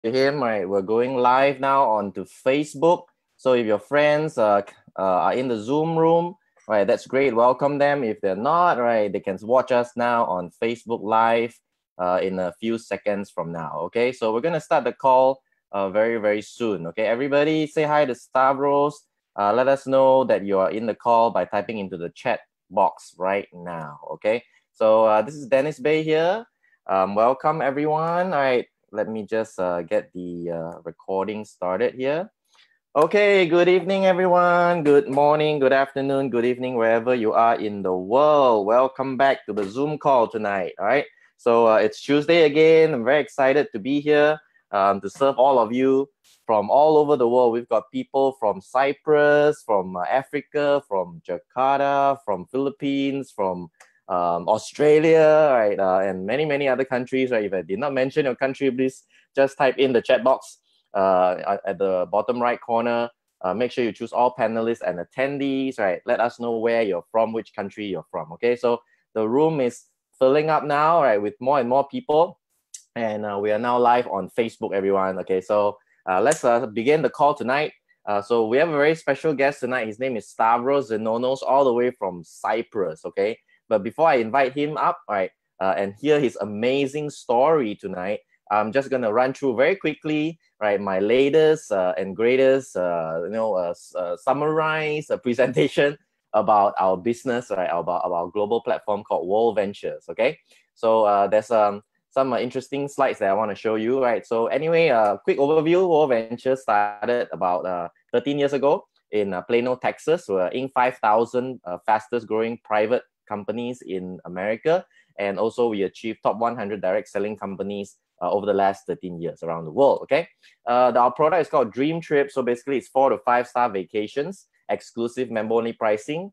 him, right? We're going live now onto Facebook. So if your friends are in the Zoom room, right, that's great. Welcome them. If they're not, right, they can watch us now on Facebook Live in a few seconds from now. Okay, so we're gonna start the call very, very soon. Okay, everybody say hi to Stavros. Let us know that you are in the call by typing into the chat box right now. Okay, so this is Dennis Bay here. Welcome everyone. All right, let me just get the recording started here. Okay, good evening everyone. Good morning, good afternoon, good evening, wherever you are in the world. Welcome back to the Zoom call tonight. All right, so it's Tuesday again. I'm very excited to be here to serve all of you from all over the world. We've got people from Cyprus, from Africa, from Jakarta, from Philippines, from Australia, right, and many other countries, right? If I did not mention your country, please just type in the chat box at the bottom right corner. Make sure you choose all panelists and attendees, right? Let us know where you're from, which country you're from, okay? So the room is filling up now, right, with more and more people. And we are now live on Facebook, everyone, okay? So let's begin the call tonight. So we have a very special guest tonight. His name is Stavros Zenonos, all the way from Cyprus, okay? But before I invite him up, right, and hear his amazing story tonight, I'm just going to run through very quickly, right, my latest and greatest, summarized presentation about our business, right, about our global platform called World Ventures, okay? So there's some interesting slides that I want to show you, right? So anyway, quick overview. World Ventures started about 13 years ago in Plano, Texas. We're in 5,000 fastest growing private companies in America. And also we achieved top 100 direct selling companies over the last 13 years around the world, okay? Our product is called Dream Trip. So basically it's 4 to 5 star vacations, exclusive member-only pricing.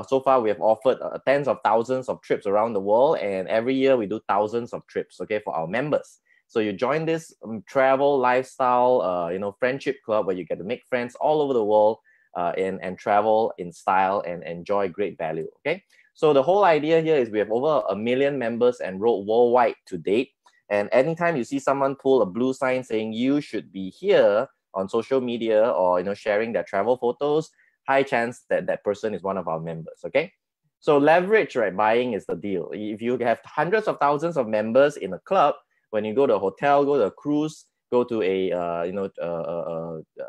So far, we have offered tens of thousands of trips around the world, and every year we do thousands of trips, okay, for our members. So you join this travel, lifestyle, friendship club where you get to make friends all over the world and travel in style and enjoy great value, okay? So the whole idea here is we have over 1 million members enrolled worldwide to date. And anytime you see someone pull a blue sign saying you should be here on social media or sharing their travel photos, high chance that that person is one of our members, okay? So leverage, right, buying is the deal. If you have hundreds of thousands of members in a club, when you go to a hotel, go to a cruise, go to a,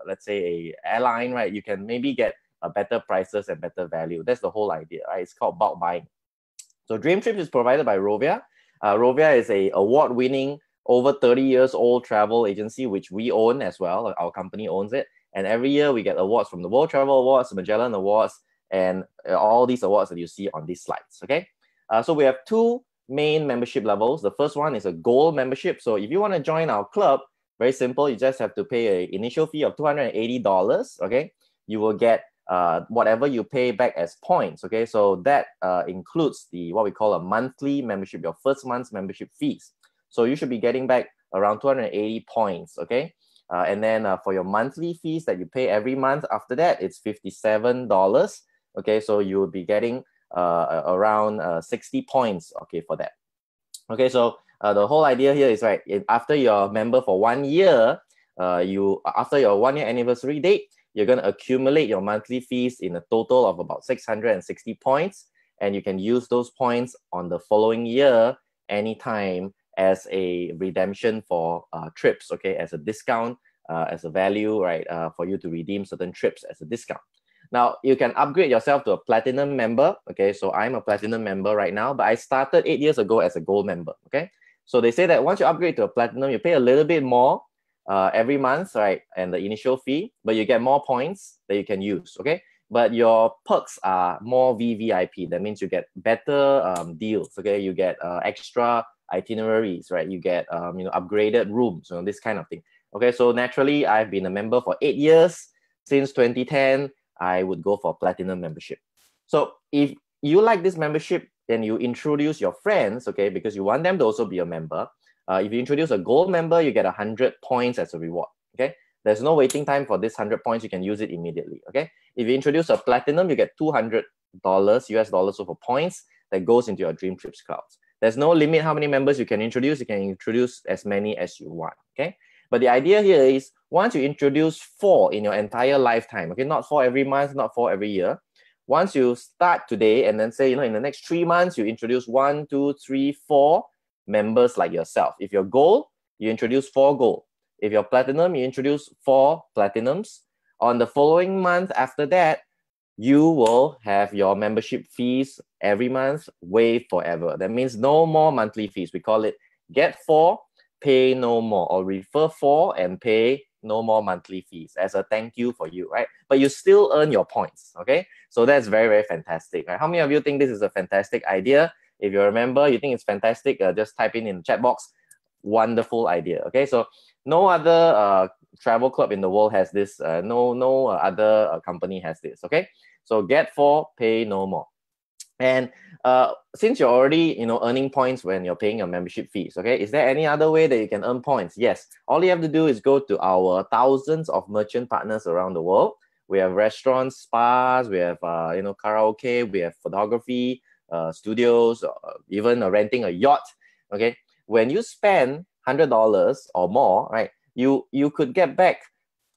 let's say a airline, right, you can maybe get better prices and better value. That's the whole idea, right? It's called bulk buying. So Dream Trips is provided by ROVIA. ROVIA is a award-winning, over 30 years old travel agency, which we own as well. Our company owns it. And every year we get awards from the World Travel Awards, Magellan Awards, and all these awards that you see on these slides, okay? So we have 2 main membership levels. The first one is a gold membership. So if you want to join our club, very simple. You just have to pay an initial fee of $280, okay? You will get whatever you pay back as points, okay? So that includes what we call a monthly membership, your first month's membership fees. So you should be getting back around 280 points, okay? And then for your monthly fees that you pay every month after that, it's $57, okay? So you will be getting around 60 points, okay, for that. Okay, so the whole idea here is, right, after you're a member for 1 year, after your 1 year anniversary date, you're going to accumulate your monthly fees in a total of about 660 points, and you can use those points on the following year anytime as a redemption for trips, okay, as a discount, as a value, right, for you to redeem certain trips as a discount. Now, you can upgrade yourself to a platinum member, okay? So I'm a platinum member right now, but I started 8 years ago as a gold member, okay? So they say that once you upgrade to a platinum, you pay a little bit more every month, right, and the initial fee, but you get more points that you can use, okay? But your perks are more VVIP. That means you get better deals, okay? You get extra itineraries, right? You get upgraded rooms, this kind of thing. Okay, so naturally, I've been a member for 8 years. Since 2010, I would go for platinum membership. So if you like this membership, then you introduce your friends, okay, because you want them to also be a member. If you introduce a gold member, you get 100 points as a reward, okay? There's no waiting time for this 100 points. You can use it immediately, okay? If you introduce a platinum, you get $200 US dollars worth of points that goes into your Dream Trips clouds. There's no limit how many members you can introduce. You can introduce as many as you want, okay? But the idea here is once you introduce 4 in your entire lifetime, okay, not 4 every month, not 4 every year. Once you start today and then say, in the next 3 months, you introduce 1, 2, 3, 4 members like yourself. If you're gold, you introduce 4 gold. If you're platinum, you introduce 4 platinums. On the following month after that, you will have your membership fees every month waived forever. That means no more monthly fees. We call it get 4, pay no more, or refer 4 and pay no more monthly fees as a thank you for you, right? But you still earn your points, okay? So that's very, very fantastic, right? How many of you think this is a fantastic idea? If you remember, you think it's fantastic, just type in the chat box, wonderful idea, okay? So no other travel club in the world has this, no other company has this, okay? So get 4, pay no more. And since you're already, earning points when you're paying your membership fees, okay, is there any other way that you can earn points? Yes. All you have to do is go to our thousands of merchant partners around the world. We have restaurants, spas, we have, karaoke, we have photography, studios, even renting a yacht, okay? When you spend $100 or more, right, you could get back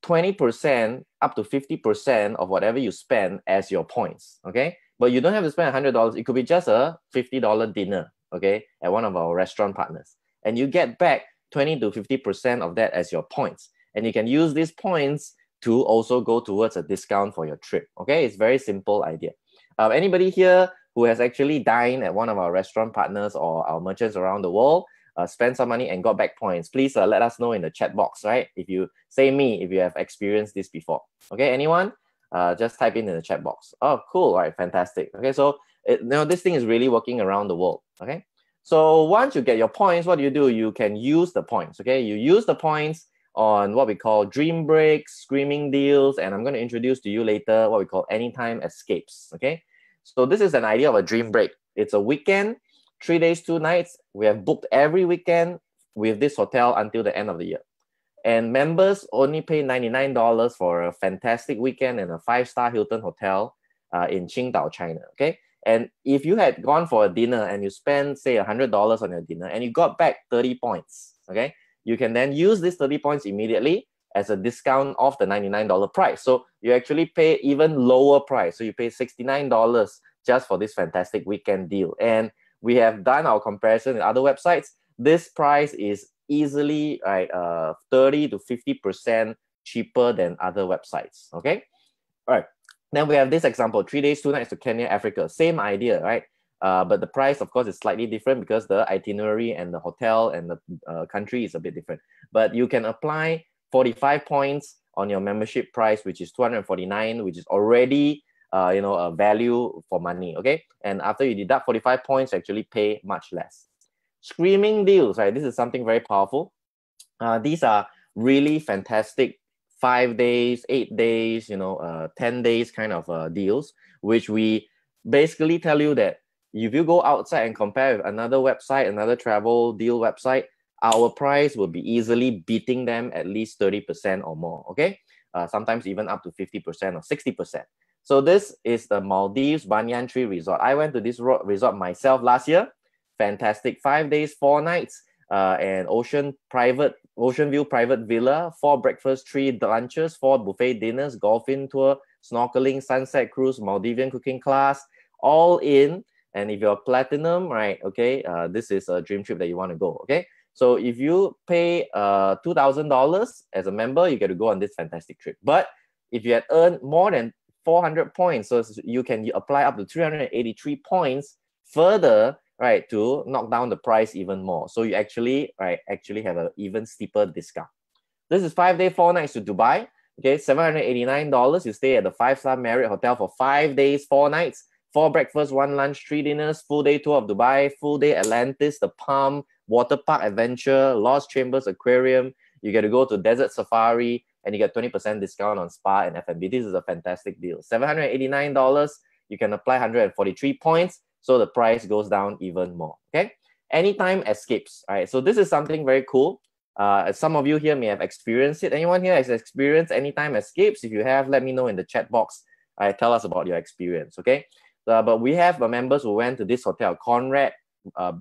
20% up to 50% of whatever you spend as your points, okay? But you don't have to spend $100. It could be just a $50 dinner, okay, at one of our restaurant partners. And you get back 20 to 50% of that as your points. And you can use these points to also go towards a discount for your trip, okay? It's a very simple idea. Anybody here who has actually dined at one of our restaurant partners or our merchants around the world, spend some money and got back points, please let us know in the chat box, right? If you say me, if you have experienced this before. Okay, anyone? Just type in the chat box. Oh, cool. All right, fantastic. Okay, so this thing is really working around the world. Okay, so once you get your points, what do? You can use the points. Okay, you use the points on what we call dream breaks, screaming deals, and I'm going to introduce to you later what we call anytime escapes. Okay, so this is an idea of a dream break. It's a weekend, 3 days, 2 nights. We have booked every weekend with this hotel until the end of the year. And members only pay $99 for a fantastic weekend in a 5-star Hilton hotel in Qingdao, China, okay? And if you had gone for a dinner and you spent, say, $100 on your dinner and you got back 30 points, okay? You can then use this 30 points immediately as a discount off the $99 price. So you actually pay even lower price. So you pay $69 just for this fantastic weekend deal. And we have done our comparison in other websites. This price is easily 30 to 50% cheaper than other websites, okay? All right, then we have this example, 3 days, 2 nights to Kenya, Africa. Same idea, right? But the price, of course, is slightly different because the itinerary and the hotel and the country is a bit different. But you can apply 45 points on your membership price, which is $249, which is already a value for money, okay? And after you deduct 45 points, you actually pay much less. Screaming deals, right? This is something very powerful. These are really fantastic 5 days, 8 days, 10 days kind of deals, which we basically tell you that if you go outside and compare with another website, another travel deal website, our price will be easily beating them at least 30% or more, okay? Sometimes even up to 50% or 60%. So this is the Maldives Banyan Tree Resort. I went to this resort myself last year. Fantastic, 5 days, 4 nights, and ocean view private villa, 4 breakfasts, 3 lunches, 4 buffet dinners, golfing tour, snorkeling, sunset cruise, Maldivian cooking class, all in. And if you're platinum, right, okay, this is a dream trip that you want to go, okay? So if you pay $2,000 as a member, you get to go on this fantastic trip. But if you had earned more than 400 points, so you can apply up to 383 points further, right, to knock down the price even more. So you actually have an even steeper discount. This is 5 days, 4 nights to Dubai. Okay, $789. You stay at the 5-star Marriott hotel for 5 days, 4 nights, 4 breakfasts, 1 lunch, 3 dinners, full day tour of Dubai, full day Atlantis, the Palm, Water Park Adventure, Lost Chambers Aquarium. You get to go to Desert Safari, and you get 20% discount on spa and F&B. This is a fantastic deal. $789. You can apply 143 points. So the price goes down even more, okay? Anytime escapes, all right? So this is something very cool. Some of you here may have experienced it. Anyone here has experienced anytime escapes? If you have, let me know in the chat box. Tell us about your experience, okay? But we have members who went to this hotel, Conrad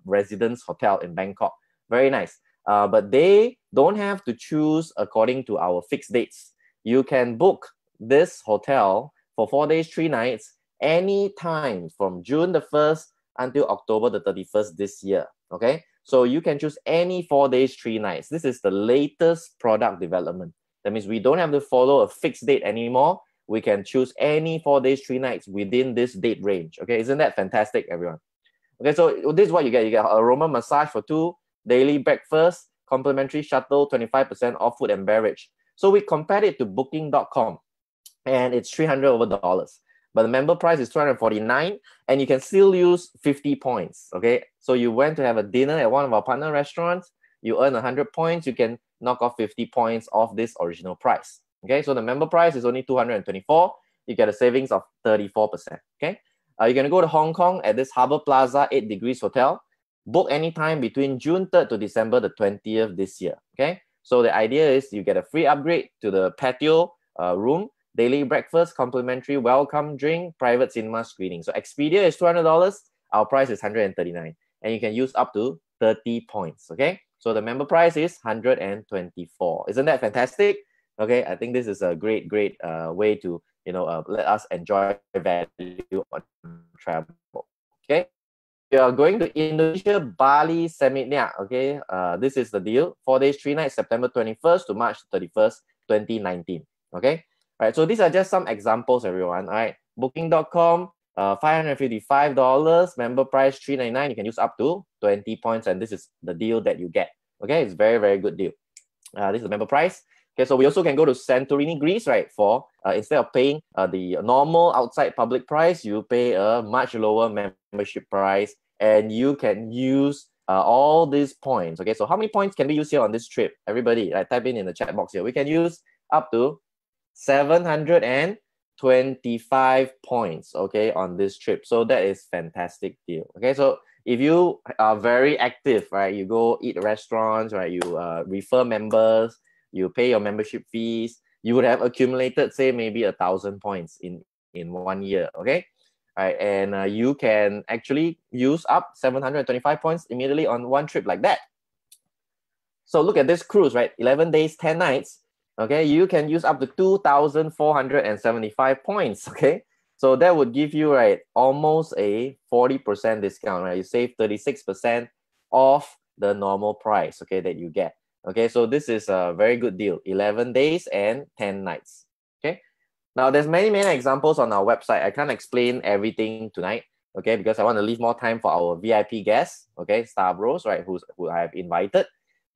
Residence Hotel in Bangkok. Very nice. but they don't have to choose according to our fixed dates. You can book this hotel for 4 days, 3 nights, any time from June the 1st until October the 31st this year, okay? So you can choose any 4 days, 3 nights. This is the latest product development. That means we don't have to follow a fixed date anymore. We can choose any 4 days, 3 nights within this date range. Okay, isn't that fantastic, everyone? Okay, so this is what you get. You get aroma massage for 2, daily breakfast, complimentary shuttle, 25% off food and beverage. So we compared it to booking.com and it's $300 over dollars. But the member price is $249 and you can still use 50 points. Okay, so you went to have a dinner at one of our partner restaurants, you earn 100 points, you can knock off 50 points off this original price. Okay, so the member price is only $224. You get a savings of 34%. Okay, you're going to go to Hong Kong at this Harbour Plaza 8 Degrees Hotel. Book anytime between June 3rd to December the 20th this year. Okay, so the idea is you get a free upgrade to the patio room, daily breakfast, complimentary welcome drink, private cinema screening. So Expedia is $200. Our price is $139. And you can use up to 30 points. Okay, so the member price is $124. Isn't that fantastic? Okay, I think this is a great way to let us enjoy value on travel. Okay, we are going to Indonesia, Bali, Seminyak. Okay, this is the deal: 4 days, 3 nights, September 21st to March 31st, 2019. Okay, all right. So these are just some examples, everyone. All right, Booking.com, $555, member price $399. You can use up to 20 points, and this is the deal that you get. Okay, it's very good deal. This is the member price. Okay, so we also can go to Santorini, Greece, right? For instead of paying the normal outside public price, you pay a much lower membership price, and you can use all these points. Okay, so how many points can we use here on this trip? Everybody, type in the chat box here. We can use up to 725 points. Okay, on this trip. So that is fantastic deal. Okay, so if you are very active, right? You go eat at restaurants, right? You refer members. You pay your membership fees, you would have accumulated, say, maybe 1,000 points in 1 year, okay? All right, and you can actually use up 725 points immediately on one trip like that. So look at this cruise, right? 11 days, 10 nights, okay? You can use up to 2,475 points, okay? So that would give you, right, almost a 40% discount, right? You save 36% off the normal price, okay, that you get. Okay, so this is a very good deal, 11 days and 10 nights. Okay, now there's many examples on our website. I can't explain everything tonight, okay, because I want to leave more time for our VIP guests, okay, Stavros, right, who I have invited.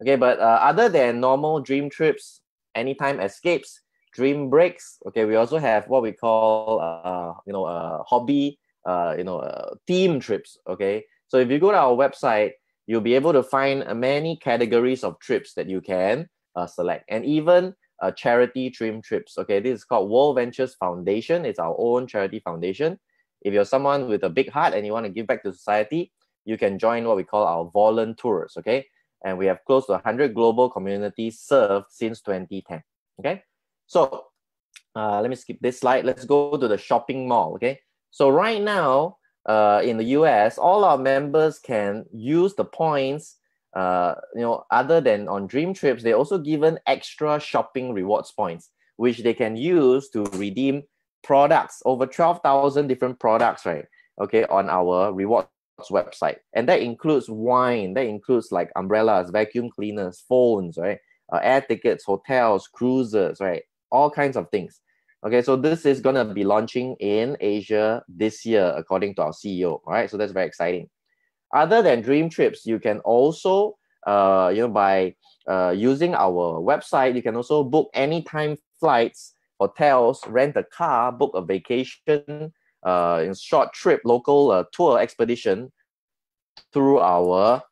Okay, but other than normal dream trips, anytime escapes, dream breaks, okay, we also have what we call, hobby, theme trips, okay. So if you go to our website, you'll be able to find many categories of trips that you can select, and even charity dream trips. Okay, this is called World Ventures Foundation. It's our own charity foundation. If you're someone with a big heart and you want to give back to society, you can join what we call our volunteers. Okay, and we have close to 100 global communities served since 2010. Okay, so let me skip this slide. Let's go to the shopping mall. Okay, so right now, in the US, all our members can use the points, other than on dream trips, they're also given extra shopping rewards points, which they can use to redeem products, over 12,000 different products, right? Okay, on our rewards website. And that includes wine, that includes like umbrellas, vacuum cleaners, phones, right? Air tickets, hotels, cruises, right? All kinds of things. Okay, so this is going to be launching in Asia this year, according to our CEO. All right, so that's very exciting. Other than dream trips, you can also, by using our website, you can also book anytime flights, hotels, rent a car, book a vacation, short trip, local tour expedition through our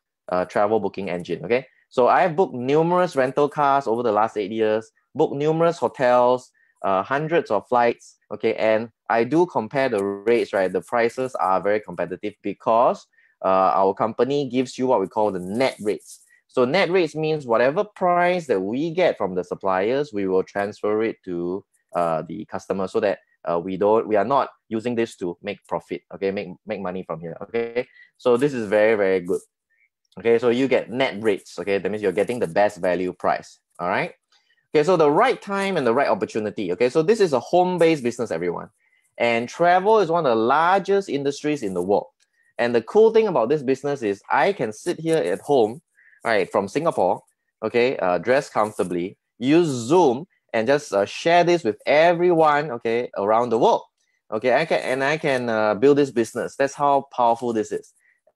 travel booking engine. Okay, so I've booked numerous rental cars over the last 8 years, booked numerous hotels, hundreds of flights, okay, and I do compare the rates, right? The prices are very competitive because our company gives you what we call the net rates. So net rates means whatever price that we get from the suppliers, we will transfer it to the customer, so that we are not using this to make profit, okay, make money from here, okay. So this is very good. Okay, so you get net rates. Okay, that means you're getting the best value price. All right. Okay, so the right time and the right opportunity. Okay, so this is a home-based business, everyone. And travel is one of the largest industries in the world. And the cool thing about this business is I can sit here at home, right, from Singapore, okay, dress comfortably, use Zoom, and just share this with everyone, okay, around the world. Okay, I can build this business. That's how powerful this is.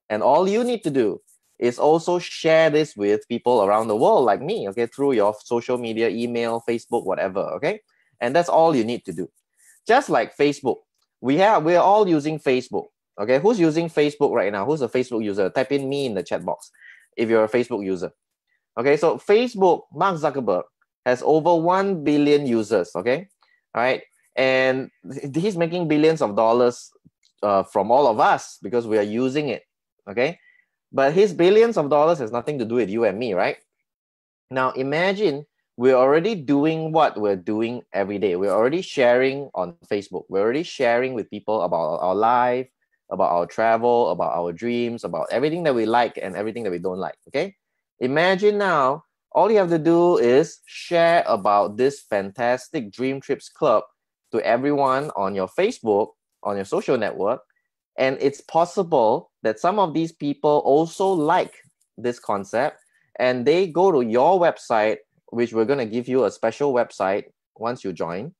And all you need to do is also share this with people around the world like me, okay, through your social media, email, Facebook, whatever, okay? And that's all you need to do. Just like Facebook, we're all using Facebook, okay? Who's using Facebook right now? Who's a Facebook user? Type in me in the chat box if you're a Facebook user. Okay, so Facebook, Mark Zuckerberg, has over 1 billion users, okay? All right, and he's making billions of dollars from all of us because we are using it, okay? But his billions of dollars has nothing to do with you and me, right? Now imagine we're already doing what we're doing every day. We're already sharing on Facebook. We're already sharing with people about our life, about our travel, about our dreams, about everything that we like and everything that we don't like, okay? Imagine now, all you have to do is share about this fantastic Dream Trips Club to everyone on your Facebook, on your social network, and it's possible that some of these people also like this concept and they go to your website, which we're going to give you a special website once you join.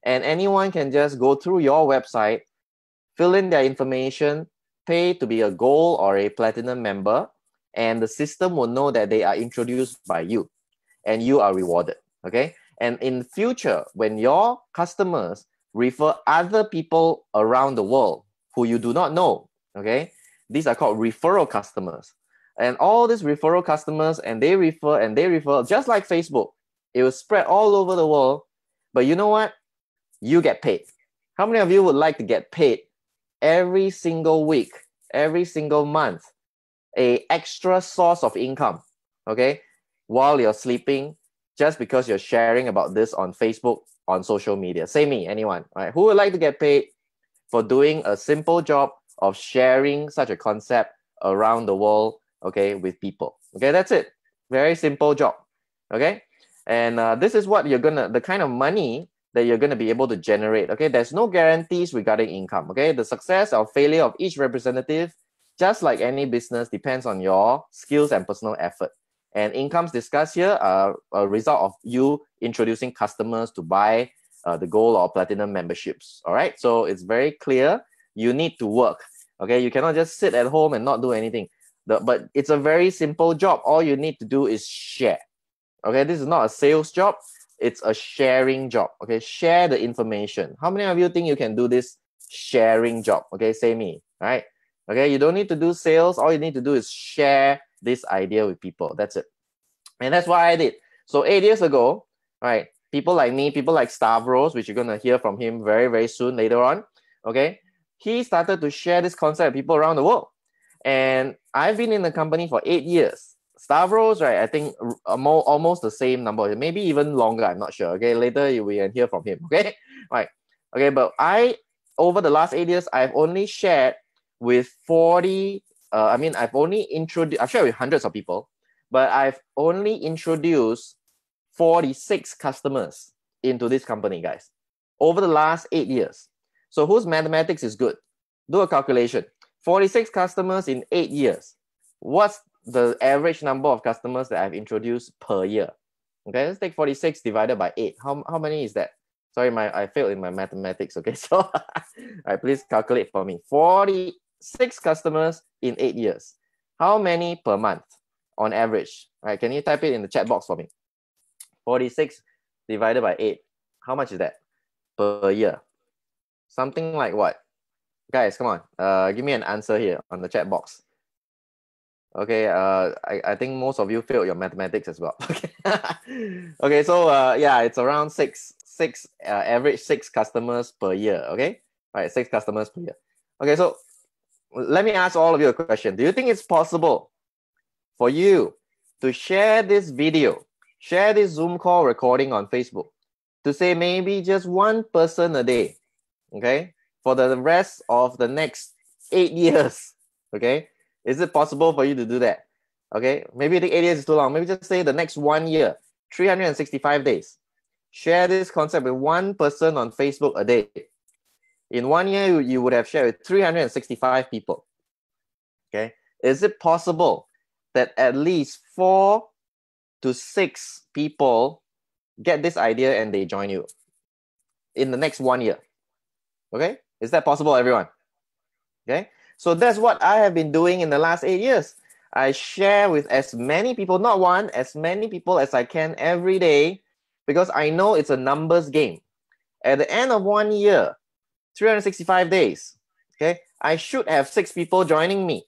And anyone can just go through your website, fill in their information, pay to be a gold or a platinum member, and the system will know that they are introduced by you and you are rewarded, okay? And in future, when your customers refer other people around the world who you do not know, okay? These are called referral customers. And all these referral customers, and they refer, just like Facebook, it will spread all over the world. But you know what? You get paid. How many of you would like to get paid every single week, every single month, a extra source of income, okay? While you're sleeping, just because you're sharing about this on Facebook, on social media. Say me, anyone, right? Who would like to get paid for doing a simple job of sharing such a concept around the world, okay, with people? Okay, that's it. Very simple job, okay? And this is what the kind of money that you're gonna be able to generate, okay? There's no guarantees regarding income, okay? The success or failure of each representative, just like any business, depends on your skills and personal effort. And incomes discussed here are a result of you introducing customers to buy the gold or platinum memberships. All right, so it's very clear. You need to work. Okay, you cannot just sit at home and not do anything. But it's a very simple job. All you need to do is share. Okay, this is not a sales job. It's a sharing job. Okay, share the information. How many of you think you can do this sharing job? Okay, say me. All right. Okay, you don't need to do sales. All you need to do is share this idea with people. That's it. And that's what I did. So 8 years ago, right, people like me, people like Stavros, which you're going to hear from him very, very soon later on, okay, he started to share this concept with people around the world. And I've been in the company for 8 years. Stavros, right, I think almost the same number, maybe even longer, I'm not sure, okay? Later we can hear from him, okay? Right, okay, but over the last 8 years, I've only shared with 40, I've shared with hundreds of people, but I've only introduced 46 customers into this company, guys, over the last 8 years. So whose mathematics is good? Do a calculation. 46 customers in 8 years. What's the average number of customers that I've introduced per year? Okay, let's take 46 divided by 8. How many is that? Sorry, I failed in my mathematics. Okay, so all right, please calculate for me. 46 customers in 8 years. How many per month on average? All right, can you type it in the chat box for me? 46 divided by 8. How much is that per year? Something like what? Guys, come on. Give me an answer here on the chat box. Okay, I think most of you failed your mathematics as well. Okay, okay, so yeah, it's around average 6 customers per year. Okay, all right, 6 customers per year. Okay, so let me ask all of you a question. Do you think it's possible for you to share this video, share this Zoom call recording on Facebook, to say maybe just one person a day, okay, for the rest of the next 8 years, okay? Is it possible for you to do that? Okay, maybe you think 8 years is too long. Maybe just say the next 1 year, 365 days. Share this concept with one person on Facebook a day. In 1 year, you would have shared with 365 people. Okay, is it possible that at least 4 to 6 people get this idea and they join you in the next 1 year? Okay, is that possible, everyone? Okay, so that's what I have been doing in the last 8 years. I share with as many people, not one, as many people as I can every day, because I know it's a numbers game. At the end of 1 year, 365 days, okay, I should have 6 people joining me.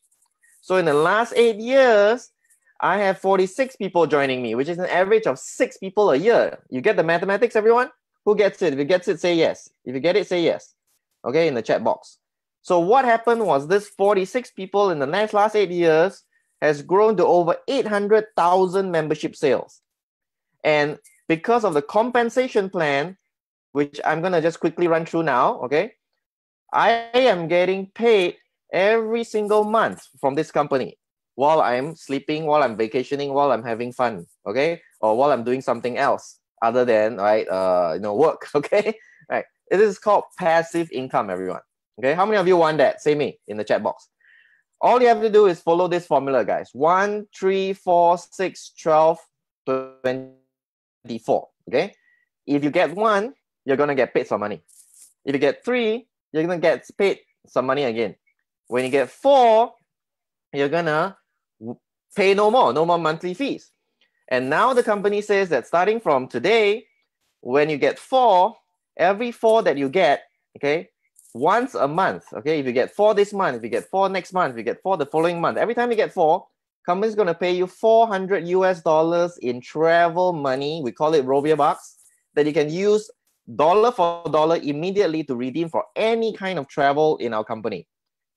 So in the last 8 years, I have 46 people joining me, which is an average of 6 people a year. You get the mathematics, everyone? Who gets it? If you get it, say yes. If you get it, say yes. Okay, in the chat box. So what happened was this 46 people in the last 8 years has grown to over 800,000 membership sales. And because of the compensation plan, which I'm going to just quickly run through now, okay, I am getting paid every single month from this company while I'm sleeping, while I'm vacationing, while I'm having fun, okay, or while I'm doing something else other than, right, work, okay, right. It is called passive income, everyone. Okay, how many of you want that? Say me in the chat box. All you have to do is follow this formula, guys. 1, 3, 4, 6, 12, 24. Okay, if you get 1, you're gonna get paid some money. If you get 3, you're gonna get paid some money again. When you get 4, you're gonna pay no more monthly fees. And now the company says that starting from today, when you get 4, every 4 that you get, okay, once a month, okay, if you get 4 this month, if you get 4 next month, if you get 4 the following month, every time you get 4, company's going to pay you $400 in travel money. We call it ROVIA bucks, that you can use dollar for dollar immediately to redeem for any kind of travel in our company.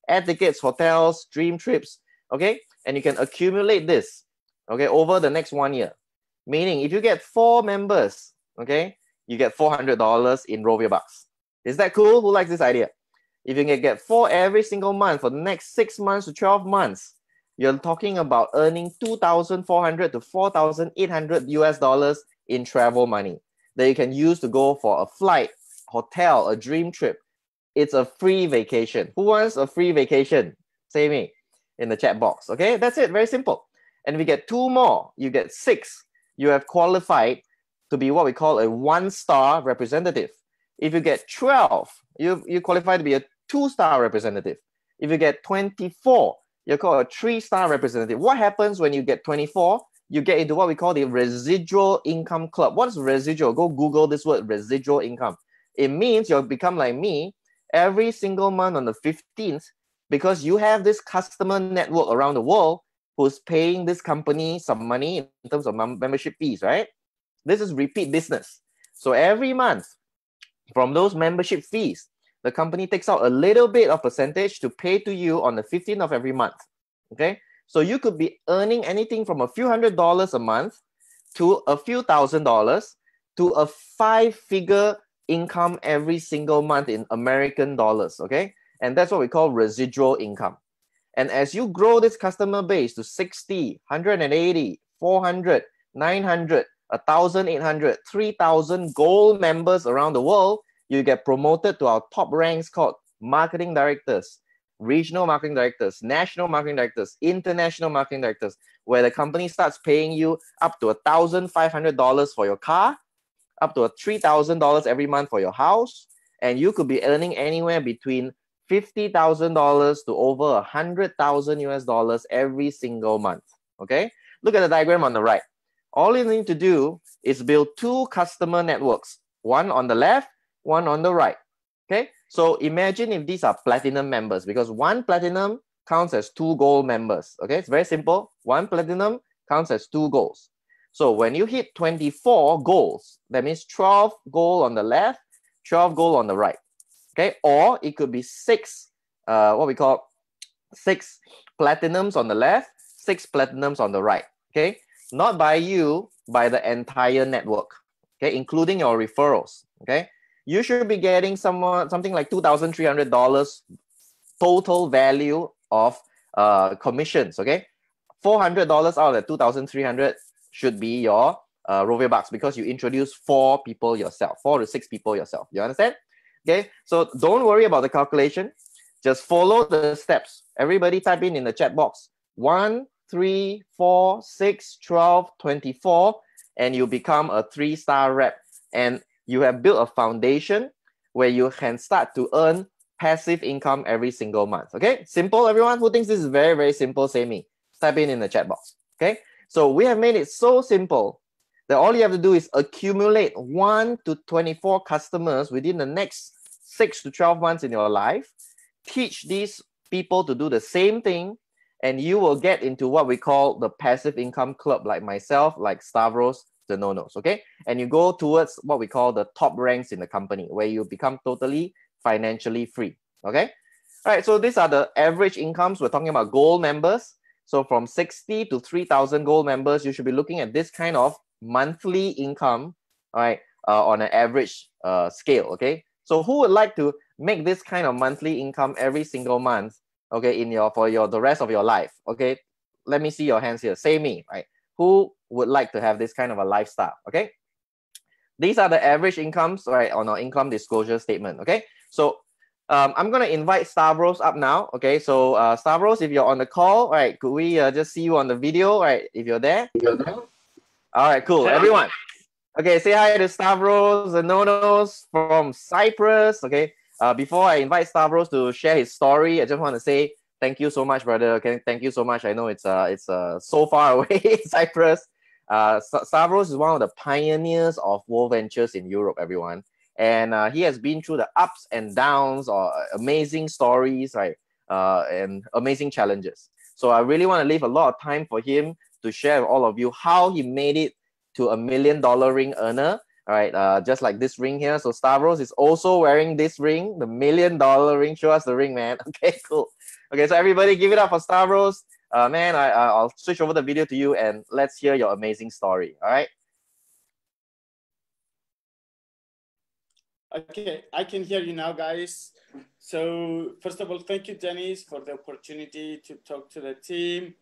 Air tickets, hotels, dream trips, okay, and you can accumulate this, okay, over the next 1 year. Meaning, if you get 4 members, okay, you get $400 in ROVIA bucks. Is that cool? Who likes this idea? If you can get 4 every single month for the next 6 months to 12 months, you're talking about earning $2,400 to $4,800 in travel money that you can use to go for a flight, hotel, a dream trip. It's a free vacation. Who wants a free vacation? Say me in the chat box. Okay, that's it. Very simple. And if you get 2 more, you get 6. You have qualified to be what we call a 1-star representative. If you get 12, you qualify to be a 2-star representative. If you get 24, you're called a 3-star representative. What happens when you get 24? You get into what we call the residual income club. What is residual? Go Google this word, residual income. It means you'll become like me every single month on the 15th because you have this customer network around the world who's paying this company some money in terms of membership fees, right? This is repeat business. So every month, from those membership fees, the company takes out a little bit of percentage to pay to you on the 15th of every month. Okay, so you could be earning anything from a few $100s a month to a few $1,000s to a 5-figure income every single month in American dollars. Okay, and that's what we call residual income. And as you grow this customer base to 60, 180, 400, 900, 1,800, 3,000 gold members around the world, you get promoted to our top ranks called marketing directors, regional marketing directors, national marketing directors, international marketing directors, where the company starts paying you up to $1,500 for your car, up to $3,000 every month for your house, and you could be earning anywhere between $50,000 to over $100,000 every single month. Okay, look at the diagram on the right. All you need to do is build 2 customer networks, one on the left, one on the right. Okay, so imagine if these are platinum members, because 1 platinum counts as 2 gold members. Okay, it's very simple. 1 platinum counts as 2 golds. So when you hit 24 golds, that means 12 gold on the left, 12 gold on the right. Okay, or it could be 6, what we call 6 platinums on the left, 6 platinums on the right. Okay, not by you, by the entire network. Okay, including your referrals. Okay, you should be getting something like $2,300 total value of commissions. Okay, $400 out of the 2,300 should be your ROVIA bucks, because you introduce 4 people yourself, 4 to 6 people yourself. You understand? Okay, so don't worry about the calculation. Just follow the steps. Everybody type in the chat box 1, 3, 4, 6, 12, 24, and you become a 3-star rep. And you have built a foundation where you can start to earn passive income every single month. Okay, simple. Everyone who thinks this is very, very simple, say me. Type in the chat box. Okay, so we have made it so simple that all you have to do is accumulate 1 to 24 customers within the next 6 to 12 months in your life. Teach these people to do the same thing, and you will get into what we call the passive income club, like myself, like Stavros, the no-nos, okay? And you go towards what we call the top ranks in the company, where you become totally financially free, okay? All right, so these are the average incomes. We're talking about gold members. So from 60 to 3,000 gold members, you should be looking at this kind of monthly income, all right, on an average scale, okay? So who would like to make this kind of monthly income every single month, okay, the rest of your life, okay? Let me see your hands here. Say me, right? Who would like to have this kind of a lifestyle, okay? These are the average incomes, right, on our income disclosure statement, okay? So I'm going to invite Stavros up now, okay? So Stavros, if you're on the call, right, could we just see you on the video, right, if you're there? All right, cool. Everyone. Okay, say hi to Stavros, the no-nos from Cyprus, okay? Before I invite Stavros to share his story, I just want to say thank you so much, brother. Okay, thank you so much. I know it's so far away, Cyprus. Stavros is one of the pioneers of world ventures in Europe, everyone. And he has been through the ups and downs, or amazing stories, right? And amazing challenges. So I really want to leave a lot of time for him to share with all of you how he made it to $1 million ring earner. All right, just like this ring here. So Stavros is also wearing this ring, the $1 million ring. Show us the ring, man. Okay, cool. Okay, so everybody give it up for Stavros. Man, I'll switch over the video to you and let's hear your amazing story. All right. Okay, I can hear you now, guys. So first of all, thank you, Dennis, for the opportunity to talk to the team.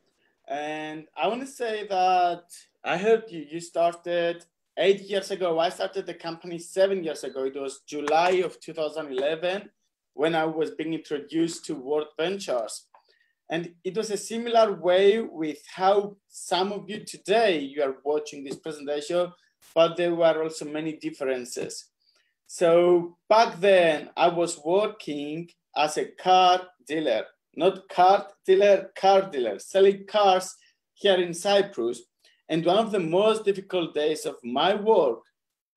And I want to say that I heard you started 8 years ago. I started the company 7 years ago. It was July of 2011 when I was being introduced to World Ventures. And it was a similar way with how some of you today, you are watching this presentation, but there were also many differences. So back then I was working as a car dealer, not car dealer, car dealer, selling cars here in Cyprus. And one of the most difficult days of my work,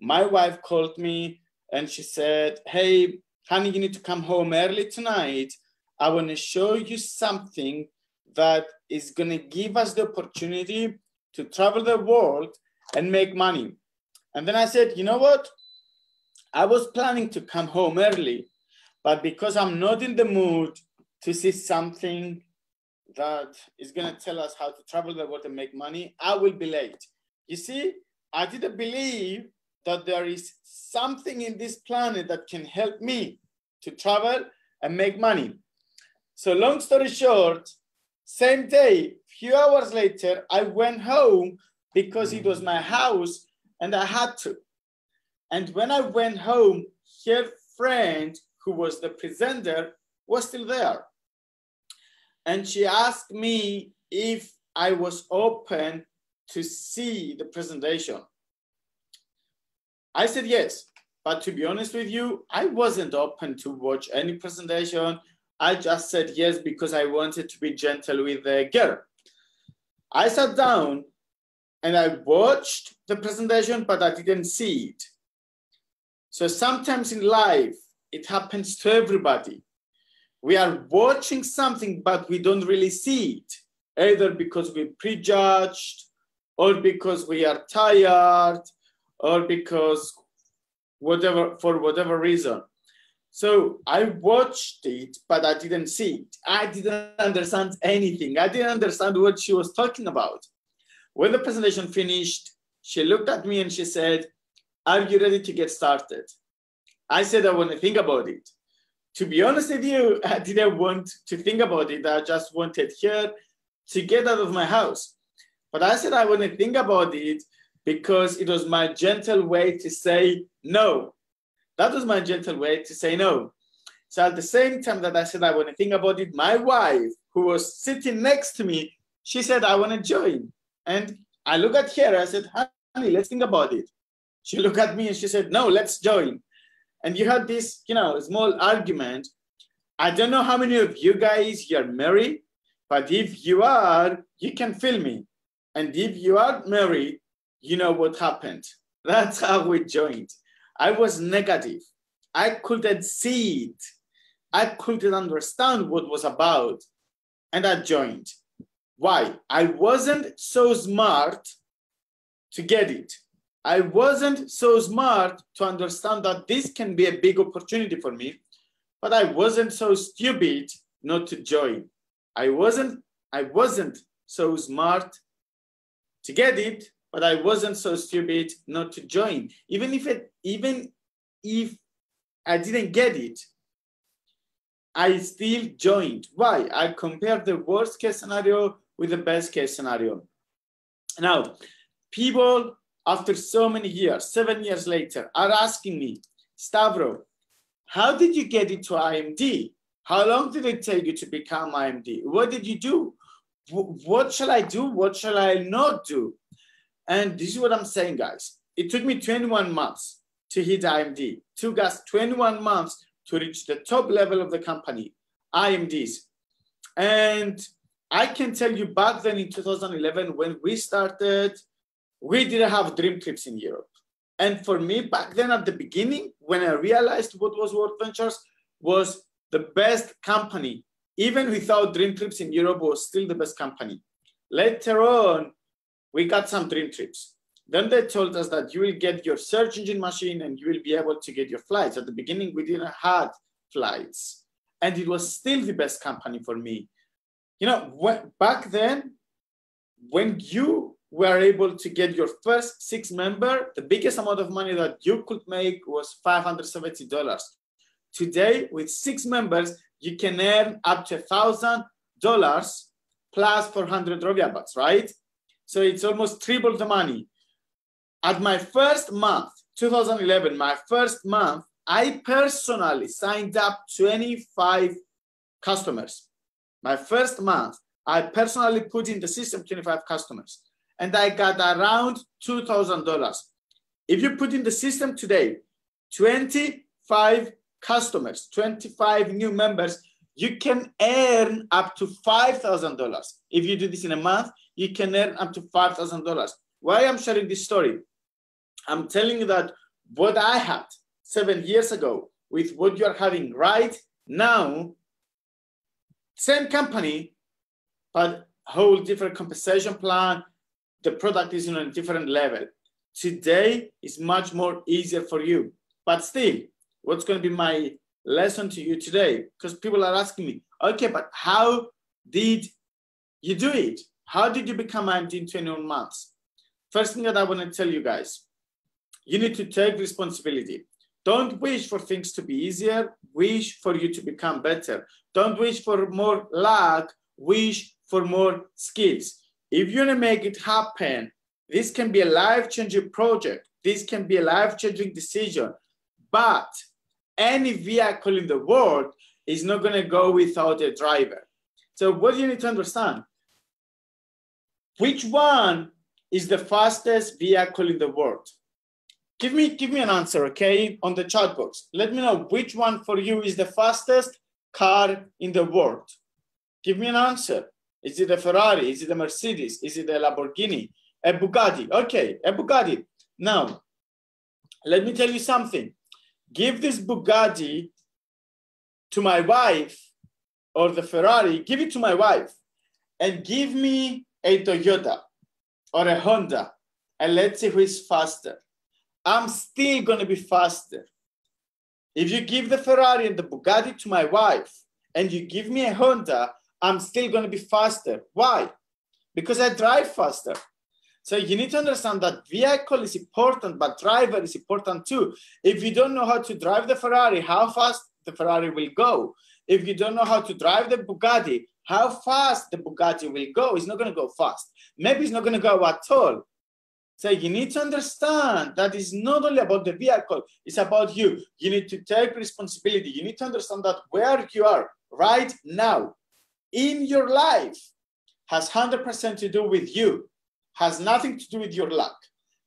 my wife called me and she said, "Hey, honey, you need to come home early tonight. I want to show you something that is going to give us the opportunity to travel the world and make money." And then I said, you know what? I was planning to come home early, but because I'm not in the mood to see something that is going to tell us how to travel the world and make money, I will be late. You see, I didn't believe that there is something in this planet that can help me to travel and make money. So long story short, same day, few hours later, I went home because it was my house and I had to. And when I went home, her friend, who was the presenter, was still there. And she asked me if I was open to see the presentation. I said yes, but to be honest with you, I wasn't open to watch any presentation. I just said yes because I wanted to be gentle with the girl. I sat down and I watched the presentation, but I didn't see it. So sometimes in life, it happens to everybody. We are watching something, but we don't really see it, either because we prejudged, or because we are tired, or because for whatever reason. So I watched it, but I didn't see it. I didn't understand anything. I didn't understand what she was talking about. When the presentation finished, she looked at me and she said, "Are you ready to get started?" I said, "I want to think about it." To be honest with you, I didn't want to think about it. I just wanted her to get out of my house. But I said I wouldn't think about it because it was my gentle way to say no. That was my gentle way to say no. So at the same time that I said I want to think about it, my wife, who was sitting next to me, she said, I want to join. And I look at her, I said, honey, let's think about it. She looked at me and she said, no, let's join. And you had this, small argument. I don't know how many of you guys are married, but if you are, you can feel me. And if you are married, you know what happened. That's how we joined. I was negative. I couldn't see it. I couldn't understand what it was about. And I joined. Why? I wasn't so smart to get it. I wasn't so smart to understand that this can be a big opportunity for me, but I wasn't so stupid not to join. I wasn't so smart to get it, but I wasn't so stupid not to join. Even if I didn't get it, I still joined. Why? I compared the worst case scenario with the best case scenario. Now, people after so many years, 7 years later, are asking me, Stavro, how did you get into IMD? How long did it take you to become IMD? What did you do? What shall I do? What shall I not do? And this is what I'm saying, guys. It took me 21 months to hit IMD. It took us 21 months to reach the top level of the company, IMDs. And I can tell you back then in 2011, when we started, we didn't have dream trips in Europe. And for me, back then at the beginning, when I realized what was World Ventures, was the best company. Even without dream trips in Europe, was still the best company. Later on, we got some dream trips. Then they told us that you will get your search engine machine and you will be able to get your flights. At the beginning, we didn't have flights. And it was still the best company for me. Back then, when you were able to get your first 6 members, the biggest amount of money that you could make was $570. Today, with 6 members, you can earn up to $1,000 plus 400 ROVIA bucks, right? So it's almost triple the money. At my first month, 2011, my first month, I personally signed up 25 customers. My first month, I personally put in the system 25 customers. And I got around $2,000. If you put in the system today, 25 customers, 25 new members, you can earn up to $5,000. If you do this in a month, you can earn up to $5,000. Why I'm sharing this story? I'm telling you that what I had 7 years ago with what you're having right now, same company, but whole different compensation plan. The product is on a different level. Today is much more easier for you. But still, what's going to be my lesson to you today? Because people are asking me, okay, but how did you do it? How did you become IMD in 21 months? First thing that I want to tell you guys, you need to take responsibility. Don't wish for things to be easier. Wish for you to become better. Don't wish for more luck. Wish for more skills. If you want to make it happen, this can be a life-changing project. This can be a life-changing decision. But any vehicle in the world is not going to go without a driver. So what do you need to understand? Which one is the fastest vehicle in the world? Give me an answer, okay, on the chat box. Let me know which one for you is the fastest car in the world. Give me an answer. Is it a Ferrari? Is it a Mercedes? Is it a Lamborghini? A Bugatti? Okay, a Bugatti. Now, let me tell you something. Give this Bugatti to my wife, or the Ferrari, give it to my wife, and give me a Toyota or a Honda, and let's see who is faster. I'm still going to be faster. If you give the Ferrari and the Bugatti to my wife, and you give me a Honda, I'm still going to be faster. Why? Because I drive faster. So you need to understand that vehicle is important, but driver is important too. If you don't know how to drive the Ferrari, how fast the Ferrari will go. If you don't know how to drive the Bugatti, how fast the Bugatti will go. It's not going to go fast. Maybe it's not going to go at all. So you need to understand that it's not only about the vehicle, it's about you. You need to take responsibility. You need to understand that where you are right now in your life has 100% to do with you, has nothing to do with your luck,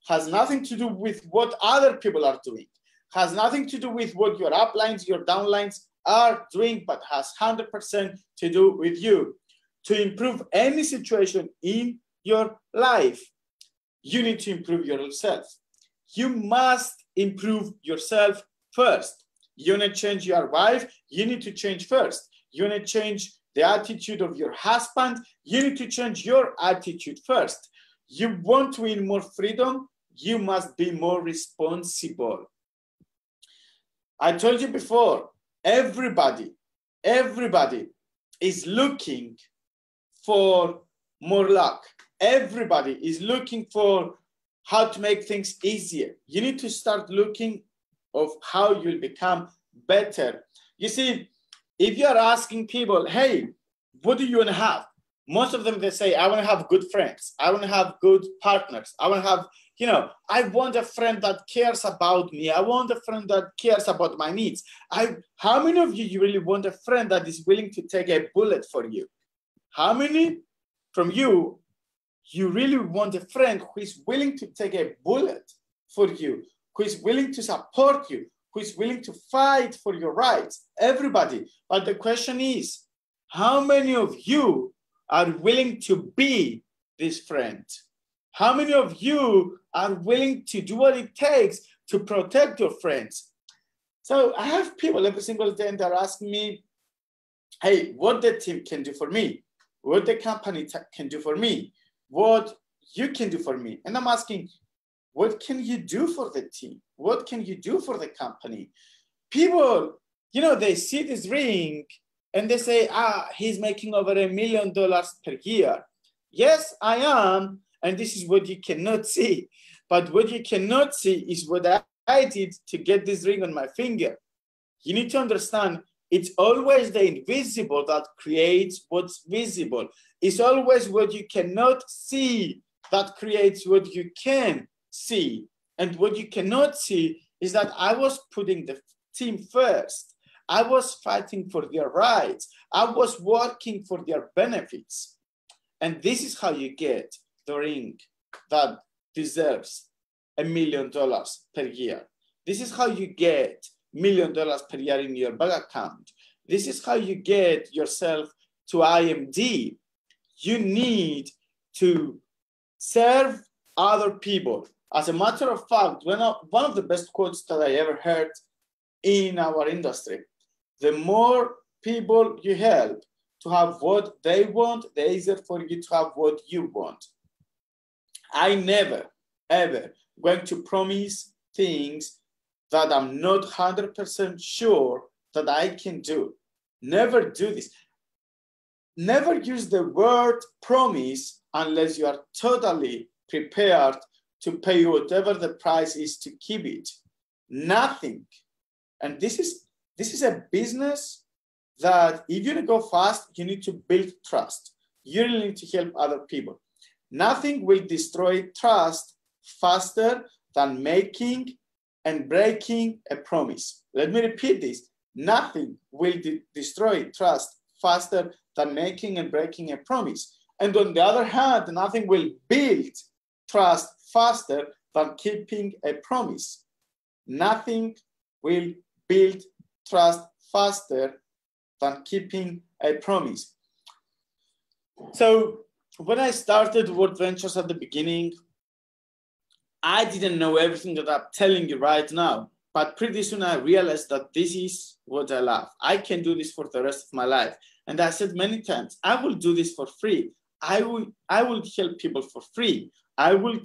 has nothing to do with what other people are doing, has nothing to do with what your uplines, your downlines are doing, but has 100% to do with you. To improve any situation in your life, you need to improve yourself. You must improve yourself first. You want to change your wife, you need to change first. You want to change the attitude of your husband, you need to change your attitude first. You want to win more freedom, you must be more responsible. I told you before, everybody is looking for more luck. Everybody is looking for how to make things easier. You need to start looking of how you'll become better. You see, if you're asking people, hey, what do you want to have? Most of them, they say, I want to have good friends. I want to have good partners. I want to have, I want a friend that cares about me. I want a friend that cares about my needs. How many of you really want a friend that is willing to take a bullet for you? How many from you really want a friend who is willing to take a bullet for you, who is willing to support you, who is willing to fight for your rights? Everybody. But the question is, how many of you are willing to be this friend? How many of you are willing to do what it takes to protect your friends? So I have people every single day and they're asking me, hey, what the team can do for me, what the company can do for me, what you can do for me. And I'm asking, what can you do for the team? What can you do for the company? People, they see this ring and they say, he's making over $1 million per year. Yes, I am. And this is what you cannot see. But what you cannot see is what I did to get this ring on my finger. You need to understand, it's always the invisible that creates what's visible. It's always what you cannot see that creates what you can see. And what you cannot see is that I was putting the team first. I was fighting for their rights. I was working for their benefits. And this is how you get the ring that deserves $1 million per year. This is how you get $1 million per year in your bank account. This is how you get yourself to IMD. You need to serve other people. As a matter of fact, one of the best quotes that I ever heard in our industry, the more people you help to have what they want, the easier for you to have what you want. I never, ever going to promise things that I'm not 100% sure that I can do. Never do this. Never use the word promise unless you are totally prepared to pay whatever the price is to keep it. Nothing. And this is a business that if you want to go fast, you need to build trust. You really need to help other people. Nothing will destroy trust faster than making and breaking a promise. Let me repeat this. Nothing will destroy trust faster than making and breaking a promise. And on the other hand, nothing will build trust faster than keeping a promise. Nothing will build trust faster than keeping a promise. So when I started World Ventures at the beginning, I didn't know everything that I'm telling you right now, but pretty soon I realized that this is what I love. I can do this for the rest of my life. And I said many times, I will do this for free. I will help people for free. I will,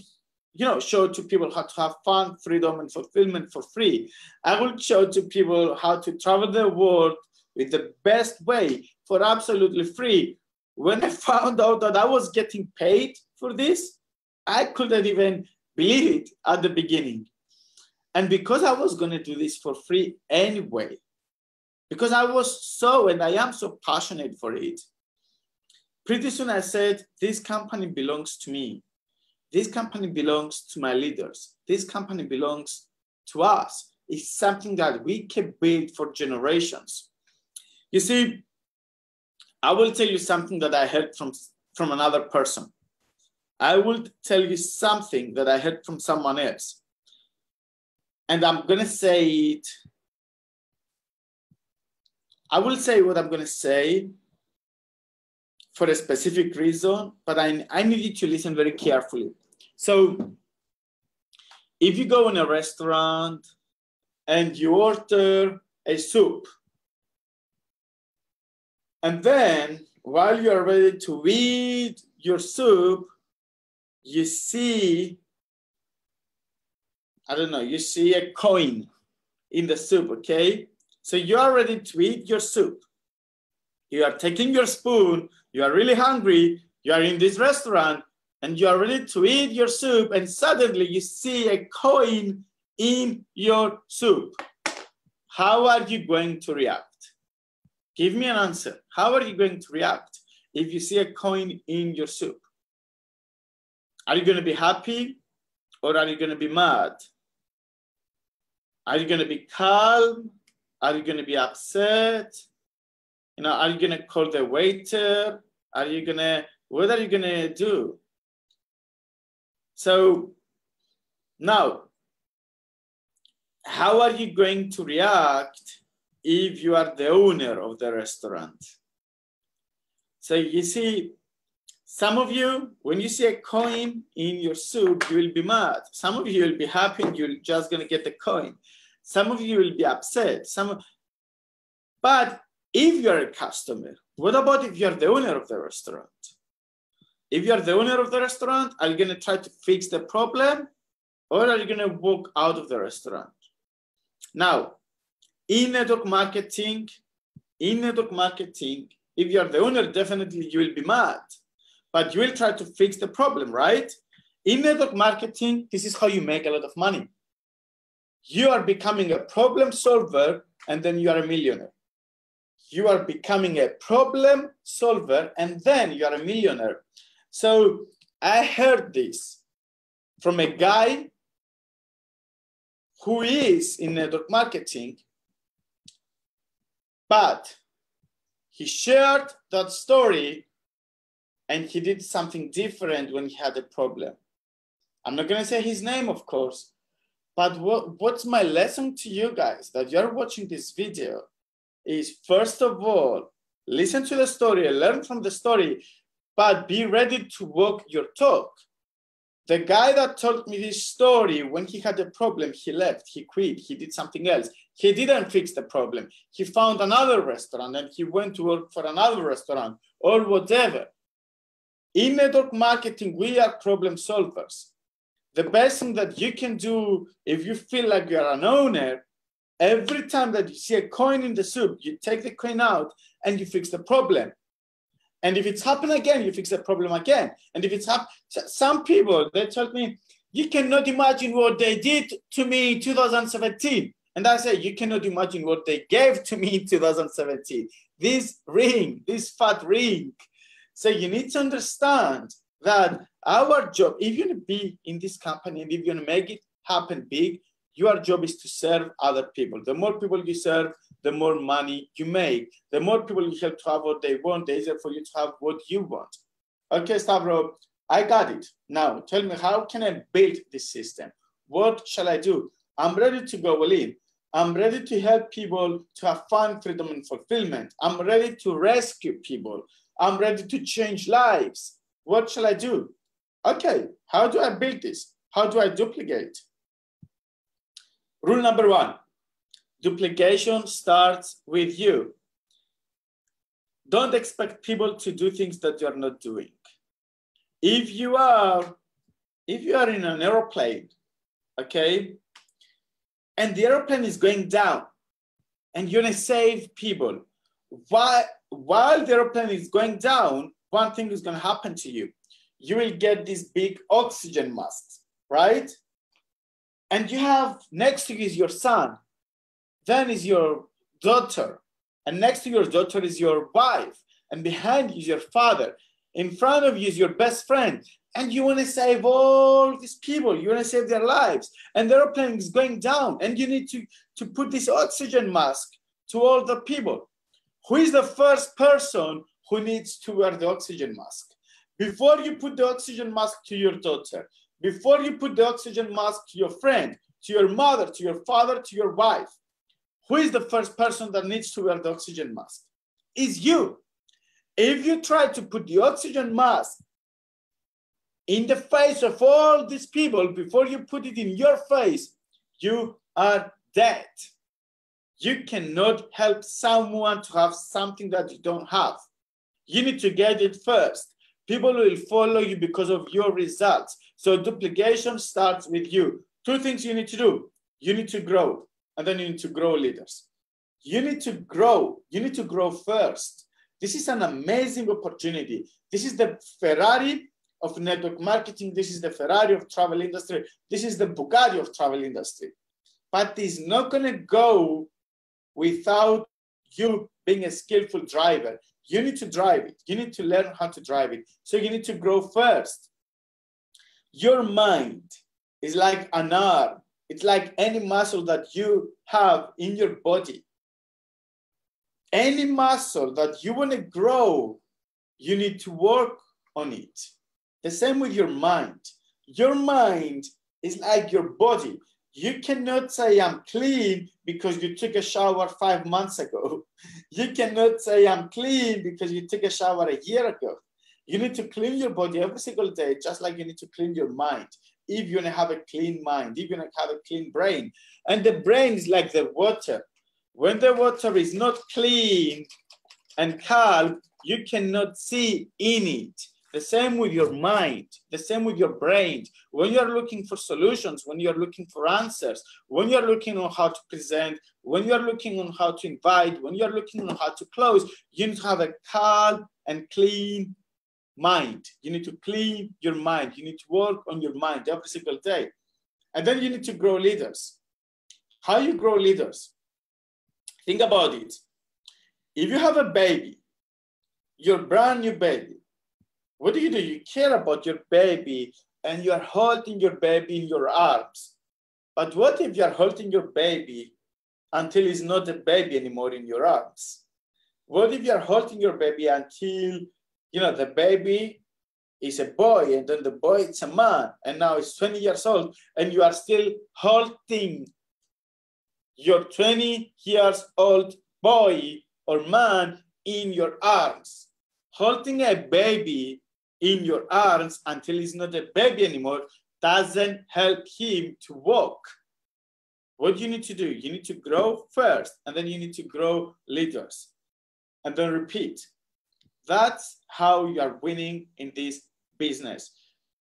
show to people how to have fun, freedom, and fulfillment for free. I will show to people how to travel the world with the best way for absolutely free. When I found out that I was getting paid for this, I couldn't even believe it at the beginning. And because I was going to do this for free anyway, because I was and I am so passionate for it, Pretty soon I said, this company belongs to me. This company belongs to my leaders. This company belongs to us. It's something that we can build for generations. You see, I will tell you something that I heard from another person. I will tell you something that I heard from someone else. And I'm going to say it. I will say what I'm going to say for a specific reason, but I need you to listen very carefully. So if you go in a restaurant and you order a soup, and then while you're ready to eat your soup, you see, I don't know, you see a coin in the soup, okay? So you are ready to eat your soup. You are taking your spoon, you are really hungry, you are in this restaurant, and you are ready to eat your soup, and suddenly you see a coin in your soup. How are you going to react? Give me an answer. How are you going to react if you see a coin in your soup? Are you going to be happy or are you going to be mad? Are you going to be calm? Are you going to be upset? You know, are you going to call the waiter? What are you going to do? So now, how are you going to react if you are the owner of the restaurant? So you see, some of you, when you see a coin in your soup, you will be mad. Some of you will be happy and you're just going to get the coin. Some of you will be upset. But if you're a customer, what about if you're the owner of the restaurant? If you're the owner of the restaurant, are you going to try to fix the problem or are you going to walk out of the restaurant? Now, in network marketing, if you're the owner, definitely you will be mad, but you will try to fix the problem, right? In network marketing, this is how you make a lot of money. You are becoming a problem solver and then you are a millionaire. You are becoming a problem solver and then you are a millionaire. So I heard this from a guy who is in network marketing, but he shared that story and he did something different when he had a problem. I'm not going to say his name, of course, but what's my lesson to you guys that you're watching this video is, first of all, listen to the story, learn from the story, but be ready to walk your talk. The guy that told me this story, when he had a problem, he left, he quit, he did something else. He didn't fix the problem. He found another restaurant and he went to work for another restaurant or whatever. In network marketing, we are problem solvers. The best thing that you can do if you feel like you're an owner, every time that you see a coin in the soup, you take the coin out and you fix the problem. And if it's happened again, you fix the problem again. And if it's happened, some people, they told me, you cannot imagine what they did to me in 2017. And I said, you cannot imagine what they gave to me in 2017. This ring, this fat ring. So you need to understand that our job, if you're going to be in this company and if you're going to make it happen big, your job is to serve other people. The more people you serve, the more money you make. The more people you help to have what they want, the easier for you to have what you want. Okay, Stavro, I got it. Now, tell me, how can I build this system? What shall I do? I'm ready to go all in. I'm ready to help people to have fun, freedom, and fulfillment. I'm ready to rescue people. I'm ready to change lives. What shall I do? Okay, how do I build this? How do I duplicate? Rule number one, duplication starts with you. Don't expect people to do things that you're not doing. If you are in an airplane, okay, and the airplane is going down and you're gonna save people, while the airplane is going down, one thing is gonna happen to you. You will get these big oxygen masks, right? And you have, next to you is your son, then is your daughter, and next to your daughter is your wife, and behind you is your father. in front of you is your best friend, and you want to save all these people, you want to save their lives, and the airplane is going down, and you need to put this oxygen mask to all the people. Who is the first person who needs to wear the oxygen mask? Before you put the oxygen mask to your daughter, before you put the oxygen mask to your friend, to your mother, to your father, to your wife, who is the first person that needs to wear the oxygen mask? It's you. If you try to put the oxygen mask in the face of all these people before you put it in your face, you are dead. You cannot help someone to have something that you don't have. You need to get it first. People will follow you because of your results. So duplication starts with you. Two things you need to do. You need to grow, and then you need to grow leaders. You need to grow. You need to grow first. This is an amazing opportunity. This is the Ferrari of network marketing. This is the Ferrari of travel industry. This is the Bugatti of travel industry. But it's not going to go without you being a skillful driver. You need to drive it. You need to learn how to drive it. So you need to grow first. Your mind is like an arm. It's like any muscle that you have in your body. Any muscle that you want to grow, you need to work on it. The same with your mind. Your mind is like your body. You cannot say I'm clean because you took a shower 5 months ago. You cannot say I'm clean because you took a shower a year ago. You need to clean your body every single day, just like you need to clean your mind. If you want to have a clean mind, if you want to have a clean brain. And the brain is like the water. When the water is not clean and calm, you cannot see in it. The same with your mind, the same with your brain. When you're looking for solutions, when you're looking for answers, when you're looking on how to present, when you're looking on how to invite, when you're looking on how to close, you need to have a calm and clean mind. You need to clean your mind. You need to work on your mind every single day. And then you need to grow leaders. How you grow leaders? Think about it. If you have a baby, your brand new baby, what do? You care about your baby and you are holding your baby in your arms. But what if you are holding your baby until it's not a baby anymore in your arms? What if you are holding your baby until, the baby is a boy and then the boy is a man and now it's 20 years old and you are still holding your 20 years old boy or man in your arms? Holding a baby in your arms until he's not a baby anymore doesn't help him to walk. What you need to do, you need to grow first, and then you need to grow leaders, and then repeat. That's how you are winning in this business.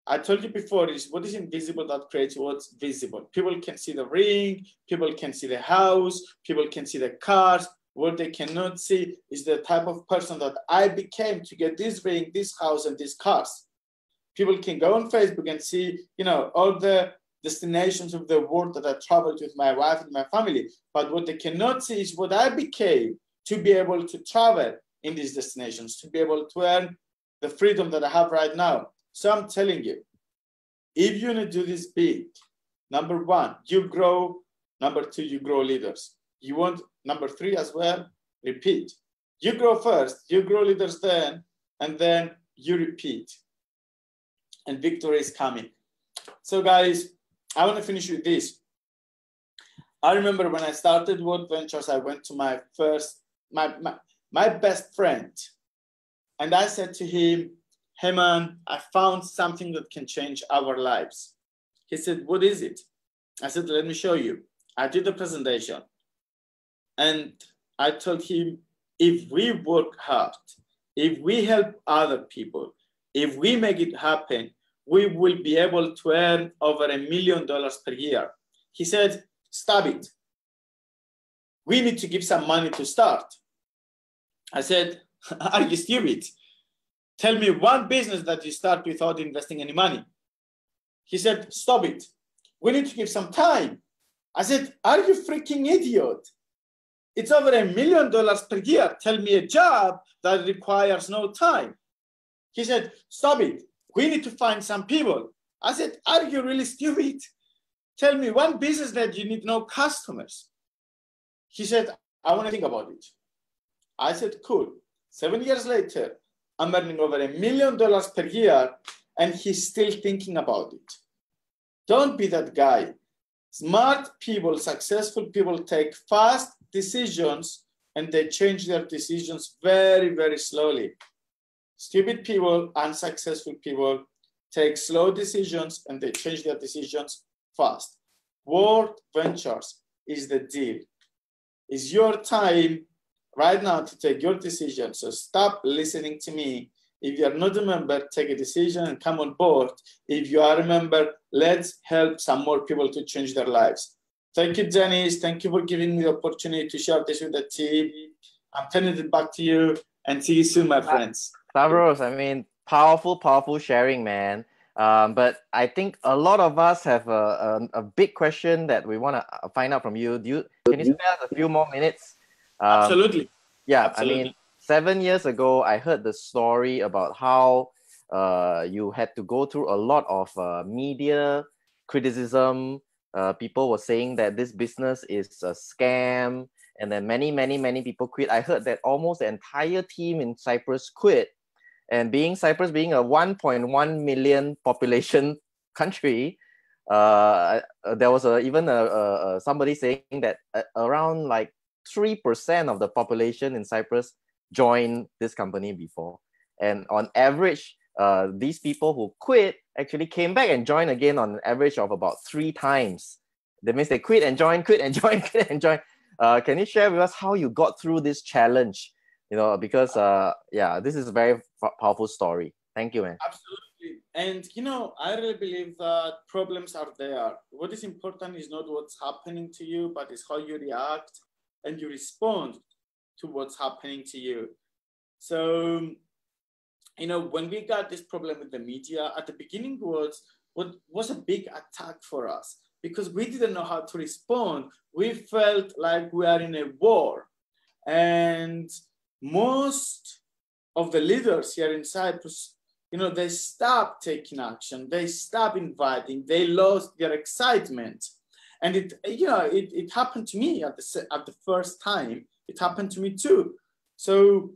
I told you before, is what is invisible that creates what's visible. People can see the ring, people can see the house, people can see the cars. What they cannot see is the type of person that I became to get this ring, this house, and these cars. People can go on Facebook and see, all the destinations of the world that I traveled with my wife and my family. But what they cannot see is what I became to be able to travel in these destinations, to be able to earn the freedom that I have right now. So I'm telling you, if you want to do this big, number one, you grow. Number two, you grow leaders. You want number three as well, repeat. You grow first, you grow leaders then, and then you repeat. And victory is coming. So guys, I want to finish with this. I remember when I started World Ventures, I went to my best friend. And I said to him, hey man, I found something that can change our lives. He said, what is it? I said, let me show you. I did the presentation. And I told him, if we work hard, if we help other people, if we make it happen, we will be able to earn over $1 million per year. He said, stop it. We need to give some money to start. I said, are you stupid? Tell me one business that you start without investing any money. He said, stop it. We need to give some time. I said, are you freaking idiot? It's over $1 million per year. Tell me a job that requires no time. He said, stop it. We need to find some people. I said, are you really stupid? Tell me one business that you need no customers. He said, I want to think about it. I said, cool. 7 years later, I'm earning over $1 million per year, and he's still thinking about it. Don't be that guy. Smart people, successful people take fast decisions, and they change their decisions very, very slowly. Stupid people, unsuccessful people take slow decisions, and they change their decisions fast. World Ventures is the deal. It's your time right now to take your decision. So stop listening to me. If you're not a member, take a decision and come on board. If you are a member, let's help some more people to change their lives. Thank you, Dennis. Thank you for giving me the opportunity to share this with the team. I'm turning it back to you, and see you soon, my friends. Stavros, I mean, powerful sharing, man. But I think a lot of us have a big question that we want to find out from you. Can you spare us a few more minutes? Absolutely. Yeah, Absolutely. I mean, 7 years ago, I heard the story about how you had to go through a lot of media criticism. People were saying that this business is a scam, and then many people quit. I heard that almost the entire team in Cyprus quit. And Cyprus being a 1.1 million population country, there was even somebody saying that around like 3% of the population in Cyprus joined this company before. And on average, these people who quit actually came back and joined again on an average of about 3 times. That means they quit and join, quit and join, quit and join. Can you share with us how you got through this challenge? Because this is a very powerful story. Thank you, man. Absolutely. And I really believe that problems are there. What is important is not what's happening to you, but it's how you react and you respond to what's happening to you. So, when we got this problem with the media, at the beginning was a big attack for us because we didn't know how to respond. We felt like we are in a war. And most of the leaders here in Cyprus, they stopped taking action. They stopped inviting. They lost their excitement. And it happened to me at the first time. It happened to me too. So,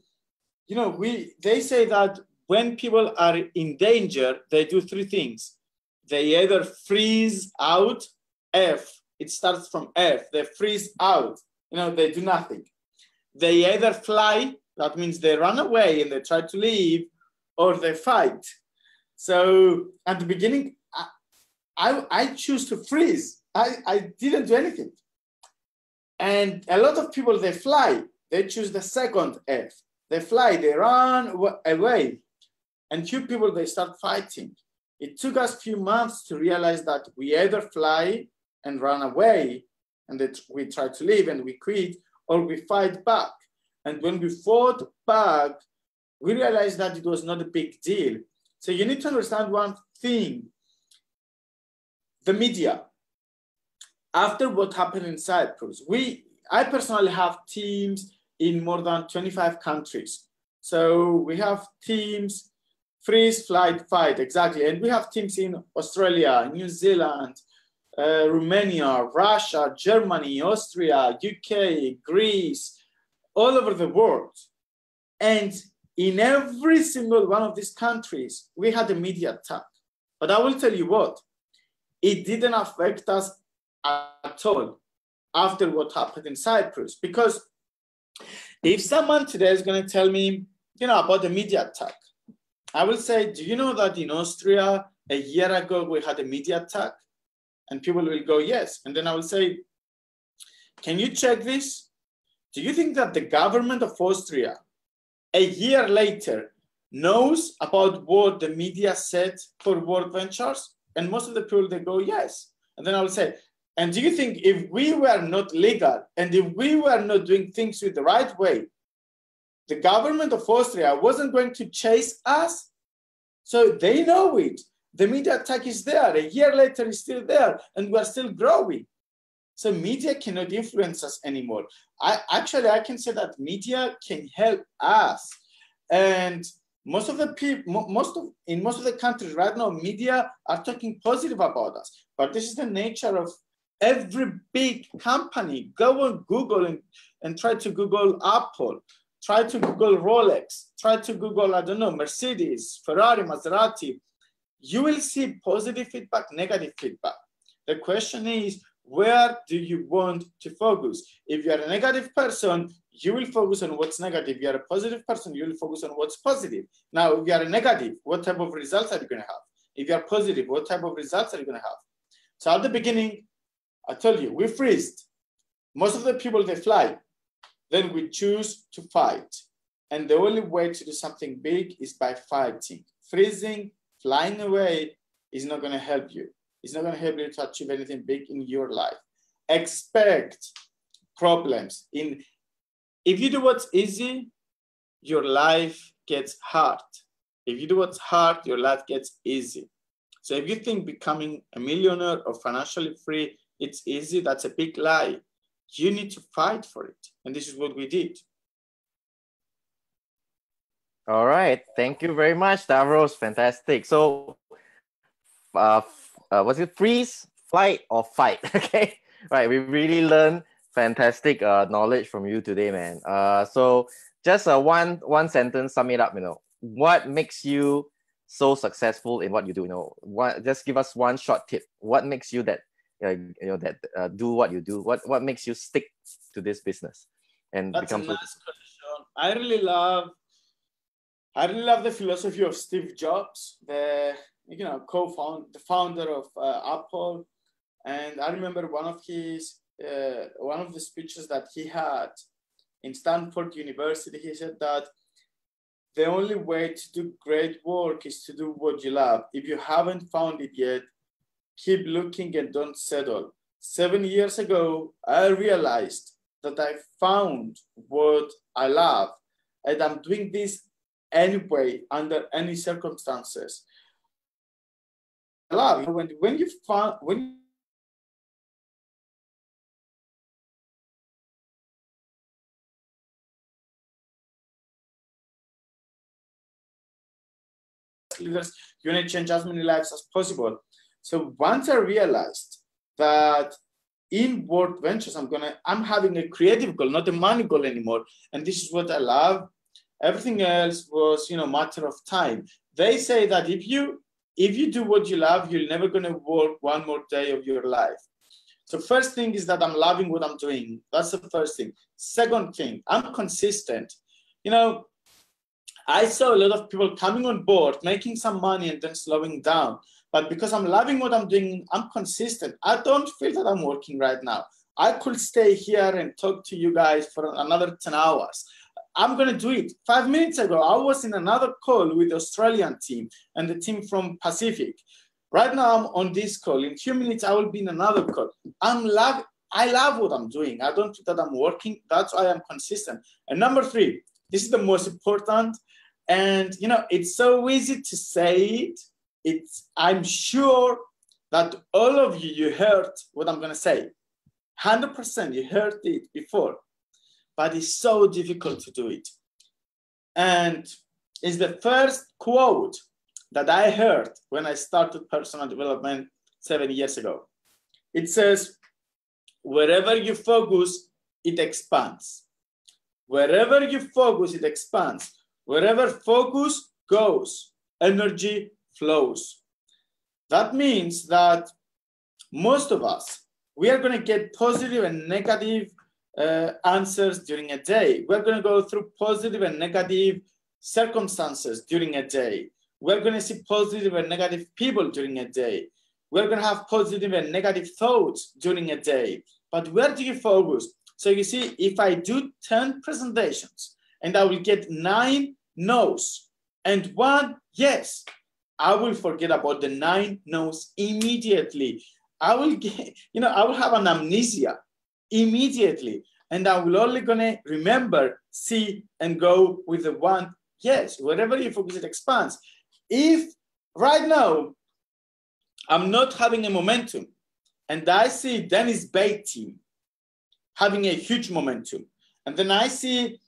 they say that when people are in danger, they do 3 things. They either freeze out, F. It starts from F. They freeze out. They do nothing. They either fly, that means they run away and they try to leave, or they fight. So at the beginning, I choose to freeze. I didn't do anything. And a lot of people, they fly. They choose the second F. They fly, they run away. And few people, they start fighting. It took us a few months to realize that we either fly and run away, and that we try to leave and we quit, or we fight back. And when we fought back, we realized that it was not a big deal. So you need to understand one thing. The media, after what happened in Cyprus, I personally have teams in more than 25 countries. So we have teams, freeze, flight, fight, exactly. And we have teams in Australia, New Zealand, Romania, Russia, Germany, Austria, UK, Greece, all over the world. And in every single one of these countries, we had a media attack. But I will tell you what, it didn't affect us at all after what happened in Cyprus. Because if someone today is going to tell me, about the media attack, I will say, do you know that in Austria, a year ago, we had a media attack? And people will go, yes. And then I will say, can you check this? Do you think that the government of Austria, a year later, knows about what the media said for World Ventures? And most of the people, they go, yes. And then I will say, and do you think if we were not legal and if we were not doing things with the right way, the government of Austria wasn't going to chase us? So they know it. The media attack is there. A year later, it's still there, and we're still growing. So media cannot influence us anymore. I can say that media can help us. And Most of the people, in most of the countries right now, media are talking positive about us. But this is the nature of every big company. Go on Google and try to Google Apple, try to Google Rolex, try to Google, I don't know, Mercedes, Ferrari, Maserati. You will see positive feedback, negative feedback. The question is, where do you want to focus? If you're a negative person, you will focus on what's negative. If you're a positive person, you will focus on what's positive. Now, if you are a negative, what type of results are you going to have? If you are positive, what type of results are you going to have? So at the beginning, I told you, we freeze. Most of the people, they fly. Then we choose to fight. And the only way to do something big is by fighting. Freezing, flying away is not going to help you. It's not going to help you to achieve anything big in your life. Expect problems. If you do what's easy, your life gets hard. If you do what's hard, your life gets easy. So if you think becoming a millionaire or financially free, it's easy, that's a big lie. You need to fight for it. And this is what we did. All right. Thank you very much, Stavros. Fantastic. So, was it freeze, flight, or fight? Okay. Right. We really learned fantastic knowledge from you today, man. So just one sentence, sum it up. What makes you so successful in what you do? Just give us one short tip. What makes you that do what you do? What makes you stick to this business and That's become a nice question. I really love the philosophy of Steve Jobs, the founder of Apple. And I remember one of the speeches that he had in Stanford University. He said that the only way to do great work is to do what you love. If you haven't found it yet, keep looking and don't settle. 7 years ago, I realized that I found what I love, and I'm doing this anyway, under any circumstances. I love when you leaders, you need to change as many lives as possible. So once I realized that in World Ventures, I'm having a creative goal, not a money goal anymore. And this is what I love. Everything else was, matter of time. They say that if you do what you love, you're never going to work one more day of your life. So first thing is that I'm loving what I'm doing. That's the first thing. Second thing, I'm consistent. I saw a lot of people coming on board, making some money and then slowing down. But because I'm loving what I'm doing, I'm consistent. I don't feel that I'm working right now. I could stay here and talk to you guys for another 10 hours. I'm going to do it. 5 minutes ago, I was in another call with the Australian team and the team from Pacific. Right now, I'm on this call. In a few minutes, I will be in another call. I love what I'm doing. I don't feel that I'm working. That's why I'm consistent. And number 3, this is the most important. And, it's so easy to say it. I'm sure that all of you heard what I'm going to say. 100% you heard it before. But it's so difficult to do it. And it's the first quote that I heard when I started personal development 7 years ago. It says, wherever you focus, it expands. Wherever you focus, it expands. Wherever focus goes, energy flows. That means that most of us, we are going to get positive and negative answers during a day. We're going to go through positive and negative circumstances during a day. We're going to see positive and negative people during a day. We're going to have positive and negative thoughts during a day. But where do you focus? So you see, if I do 10 presentations and I will get 9 no's and 1 yes, I will forget about the 9 no's immediately. I will get, I will have an amnesia immediately, and I will only gonna remember, see, and go with the 1 yes. Wherever you focus, it expands. If right now I'm not having a momentum, and I see Dennis Bay team having a huge momentum, and then I see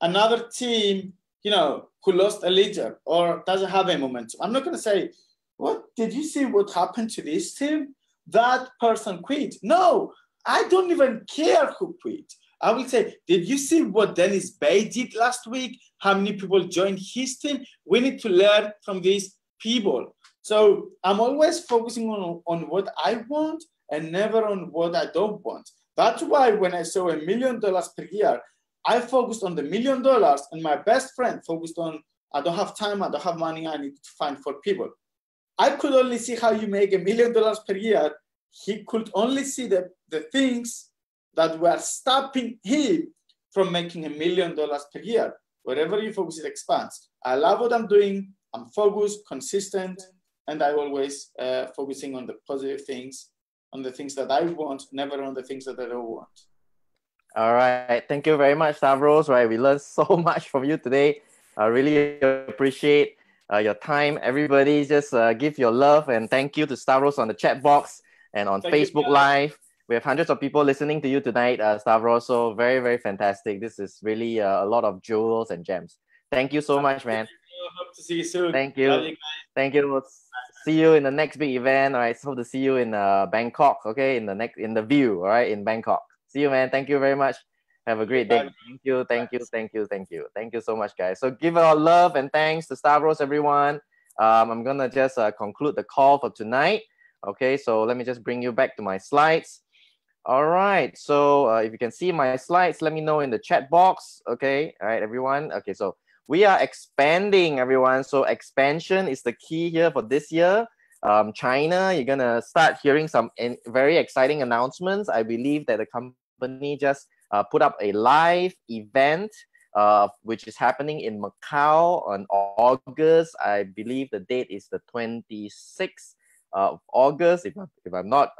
another team who lost a leader or doesn't have a momentum. I'm not going to say, what did you see what happened to this team? That person quit. No, I don't even care who quit. I will say, did you see what Dennis Bay did last week? How many people joined his team? We need to learn from these people. So I'm always focusing on what I want and never on what I don't want. That's why when I saw $1 million per year, I focused on the $1 million, and my best friend focused on, I don't have time, I don't have money, I need to find 4 people. I could only see how you make $1 million per year. He could only see the things that were stopping him from making $1 million per year. Wherever you focus, it expands. I love what I'm doing. I'm focused, consistent, and I always focusing on the positive things, on the things that I want, never on the things that I don't want. All right. Thank you very much, Stavros. Right. We learned so much from you today. I really appreciate your time. Everybody just give your love and thank you to Stavros on the chat box and on Facebook Live. We have hundreds of people listening to you tonight, Stavros. So very, very fantastic. This is really a lot of jewels and gems. Thank you so much, man. Hope to see you soon. Thank you. Thank you. We'll see you in the next big event. All right. So hope to see you in Bangkok. Okay. In the View. All right. In Bangkok. See you, man. Thank you very much. Have a great day. Thank you. Thank you. Thank you. Thank you. Thank you so much, guys. So give our love and thanks to Stavros, everyone. I'm gonna just conclude the call for tonight. Okay. So let me just bring you back to my slides. All right. So if you can see my slides, let me know in the chat box. Okay. All right, everyone. Okay. So we are expanding, everyone. So expansion is the key here for this year. China, you're going to start hearing some very exciting announcements. I believe that the company just put up a live event, which is happening in Macau on August. I believe the date is the 26th of August, if I'm not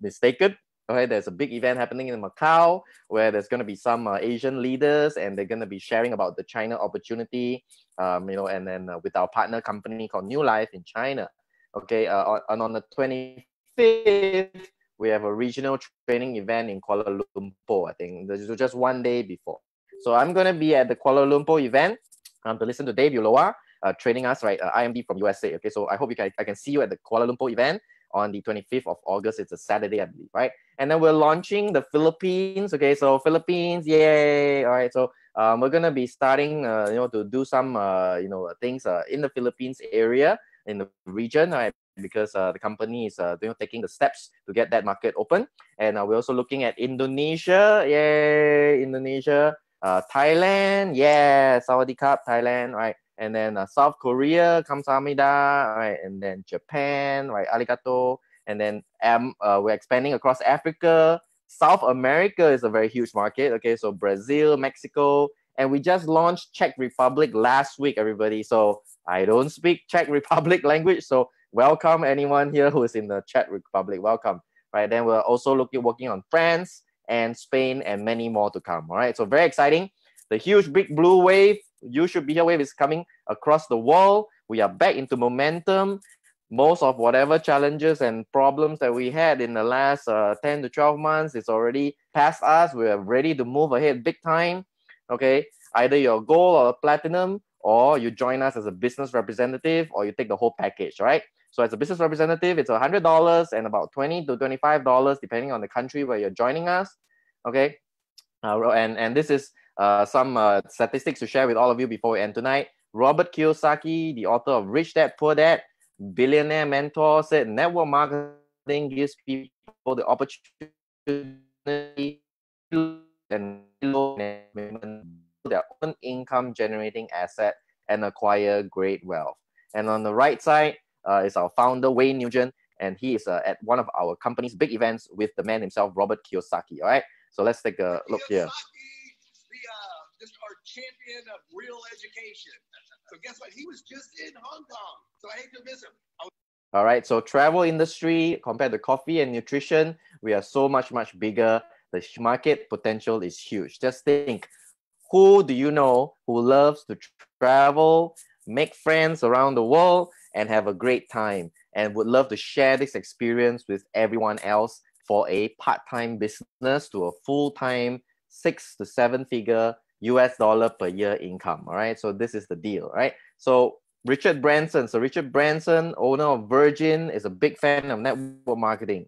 mistaken. Okay, there's a big event happening in Macau where there's going to be some Asian leaders, and they're going to be sharing about the China opportunity, and then with our partner company called New Life in China. Okay, and on the 25th, we have a regional training event in Kuala Lumpur. I think this is just one day before. So I'm going to be at the Kuala Lumpur event to listen to Dave Uloa training us, right? IMD from USA. Okay, so I hope I can see you at the Kuala Lumpur event on the 25th of August. It's a Saturday, I believe, right? And then we're launching the Philippines. Okay, so Philippines, yay! All right, so we're gonna be starting, to do some, things in the Philippines area, in the region, right? Because the company is, taking the steps to get that market open. And we're also looking at Indonesia, yay! Indonesia, Thailand, yeah! Sawadee Cup, Thailand, right? And then South Korea, kamsahamnida, right? And then Japan, right? Arigato. And then we're expanding across Africa. South America is a very huge market. Okay, so Brazil, Mexico, and we just launched Czech Republic last week, everybody. So I don't speak Czech Republic language, so welcome anyone here who is in the Czech Republic. Welcome. Right. Then we're also working on France and Spain and many more to come. All right. So very exciting. The huge big blue wave, You Should Be Here wave, is coming across the world. We are back into momentum. Most of whatever challenges and problems that we had in the last 10 to 12 months is already past us. We are ready to move ahead big time. Okay, either you're gold or platinum, or you join us as a business representative, or you take the whole package, right? So as a business representative, it's $100 and about $20 to $25, depending on the country where you're joining us. Okay, and this is some statistics to share with all of you before we end tonight. Robert Kiyosaki, the author of Rich Dad, Poor Dad, billionaire mentor, said network marketing gives people the opportunity and their own income generating asset and acquire great wealth. And on the right side is our founder, Wayne Nugent, and he is at one of our company's big events with the man himself, Robert Kiyosaki. All right, so let's take a look here. Just our champion of real education. So guess what? He was just in Hong Kong. So I hate to miss him. All right, so travel industry compared to coffee and nutrition, we are so much bigger. The market potential is huge. Just think, who do you know who loves to travel, make friends around the world, and have a great time, and would love to share this experience with everyone else for a part-time business to a full-time 6 to 7 figure US dollar per year income. All right. So this is the deal, right? So Richard Branson. So Richard Branson, owner of Virgin, is a big fan of network marketing.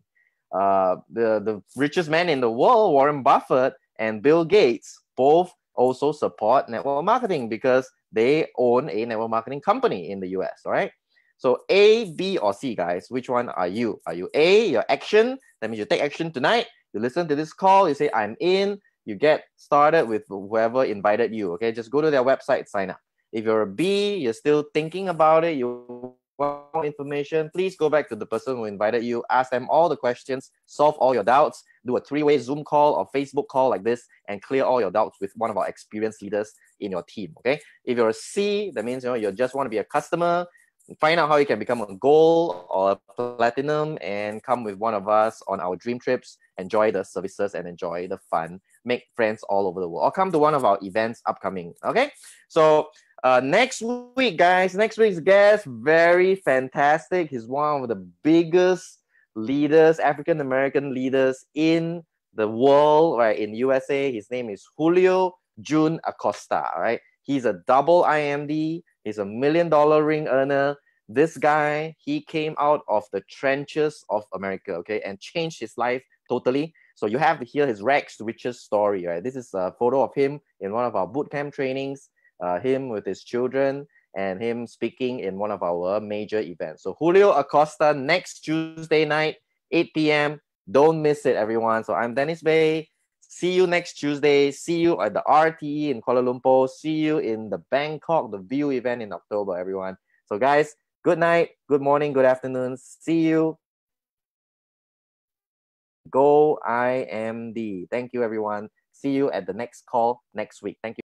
The richest man in the world, Warren Buffett and Bill Gates, both also support network marketing because they own a network marketing company in the US. All right. So A, B, or C, guys, which one are you? Are you A, your action? That means you take action tonight. You listen to this call, you say, I'm in. You get started with whoever invited you, okay? Just go to their website, sign up. If you're a B, you're still thinking about it, you want more information, please go back to the person who invited you, ask them all the questions, solve all your doubts, do a 3-way Zoom call or Facebook call like this, and clear all your doubts with one of our experienced leaders in your team, okay? If you're a C, that means you just want to be a customer, find out how you can become a gold or a platinum and come with one of us on our dream trips, enjoy the services and enjoy the fun, make friends all over the world, or come to one of our events upcoming, okay? So next week, guys, next week's guest, very fantastic. He's one of the biggest leaders, African-American leaders in the world, right, in USA. His name is Julio June Acosta, right? He's a double IMD. He's a $1 million ring earner. This guy, he came out of the trenches of America, okay, and changed his life totally. So you have to hear his rags to riches story, right? This is a photo of him in one of our bootcamp trainings, him with his children, and him speaking in one of our major events. So Julio Acosta next Tuesday night, 8 p.m. Don't miss it, everyone. So I'm Dennis Bay. See you next Tuesday. See you at the RTE in Kuala Lumpur. See you in the Bangkok, the View event in October, everyone. So guys, good night, good morning, good afternoon. See you. Go IMD. Thank you, everyone. See you at the next call next week. Thank you.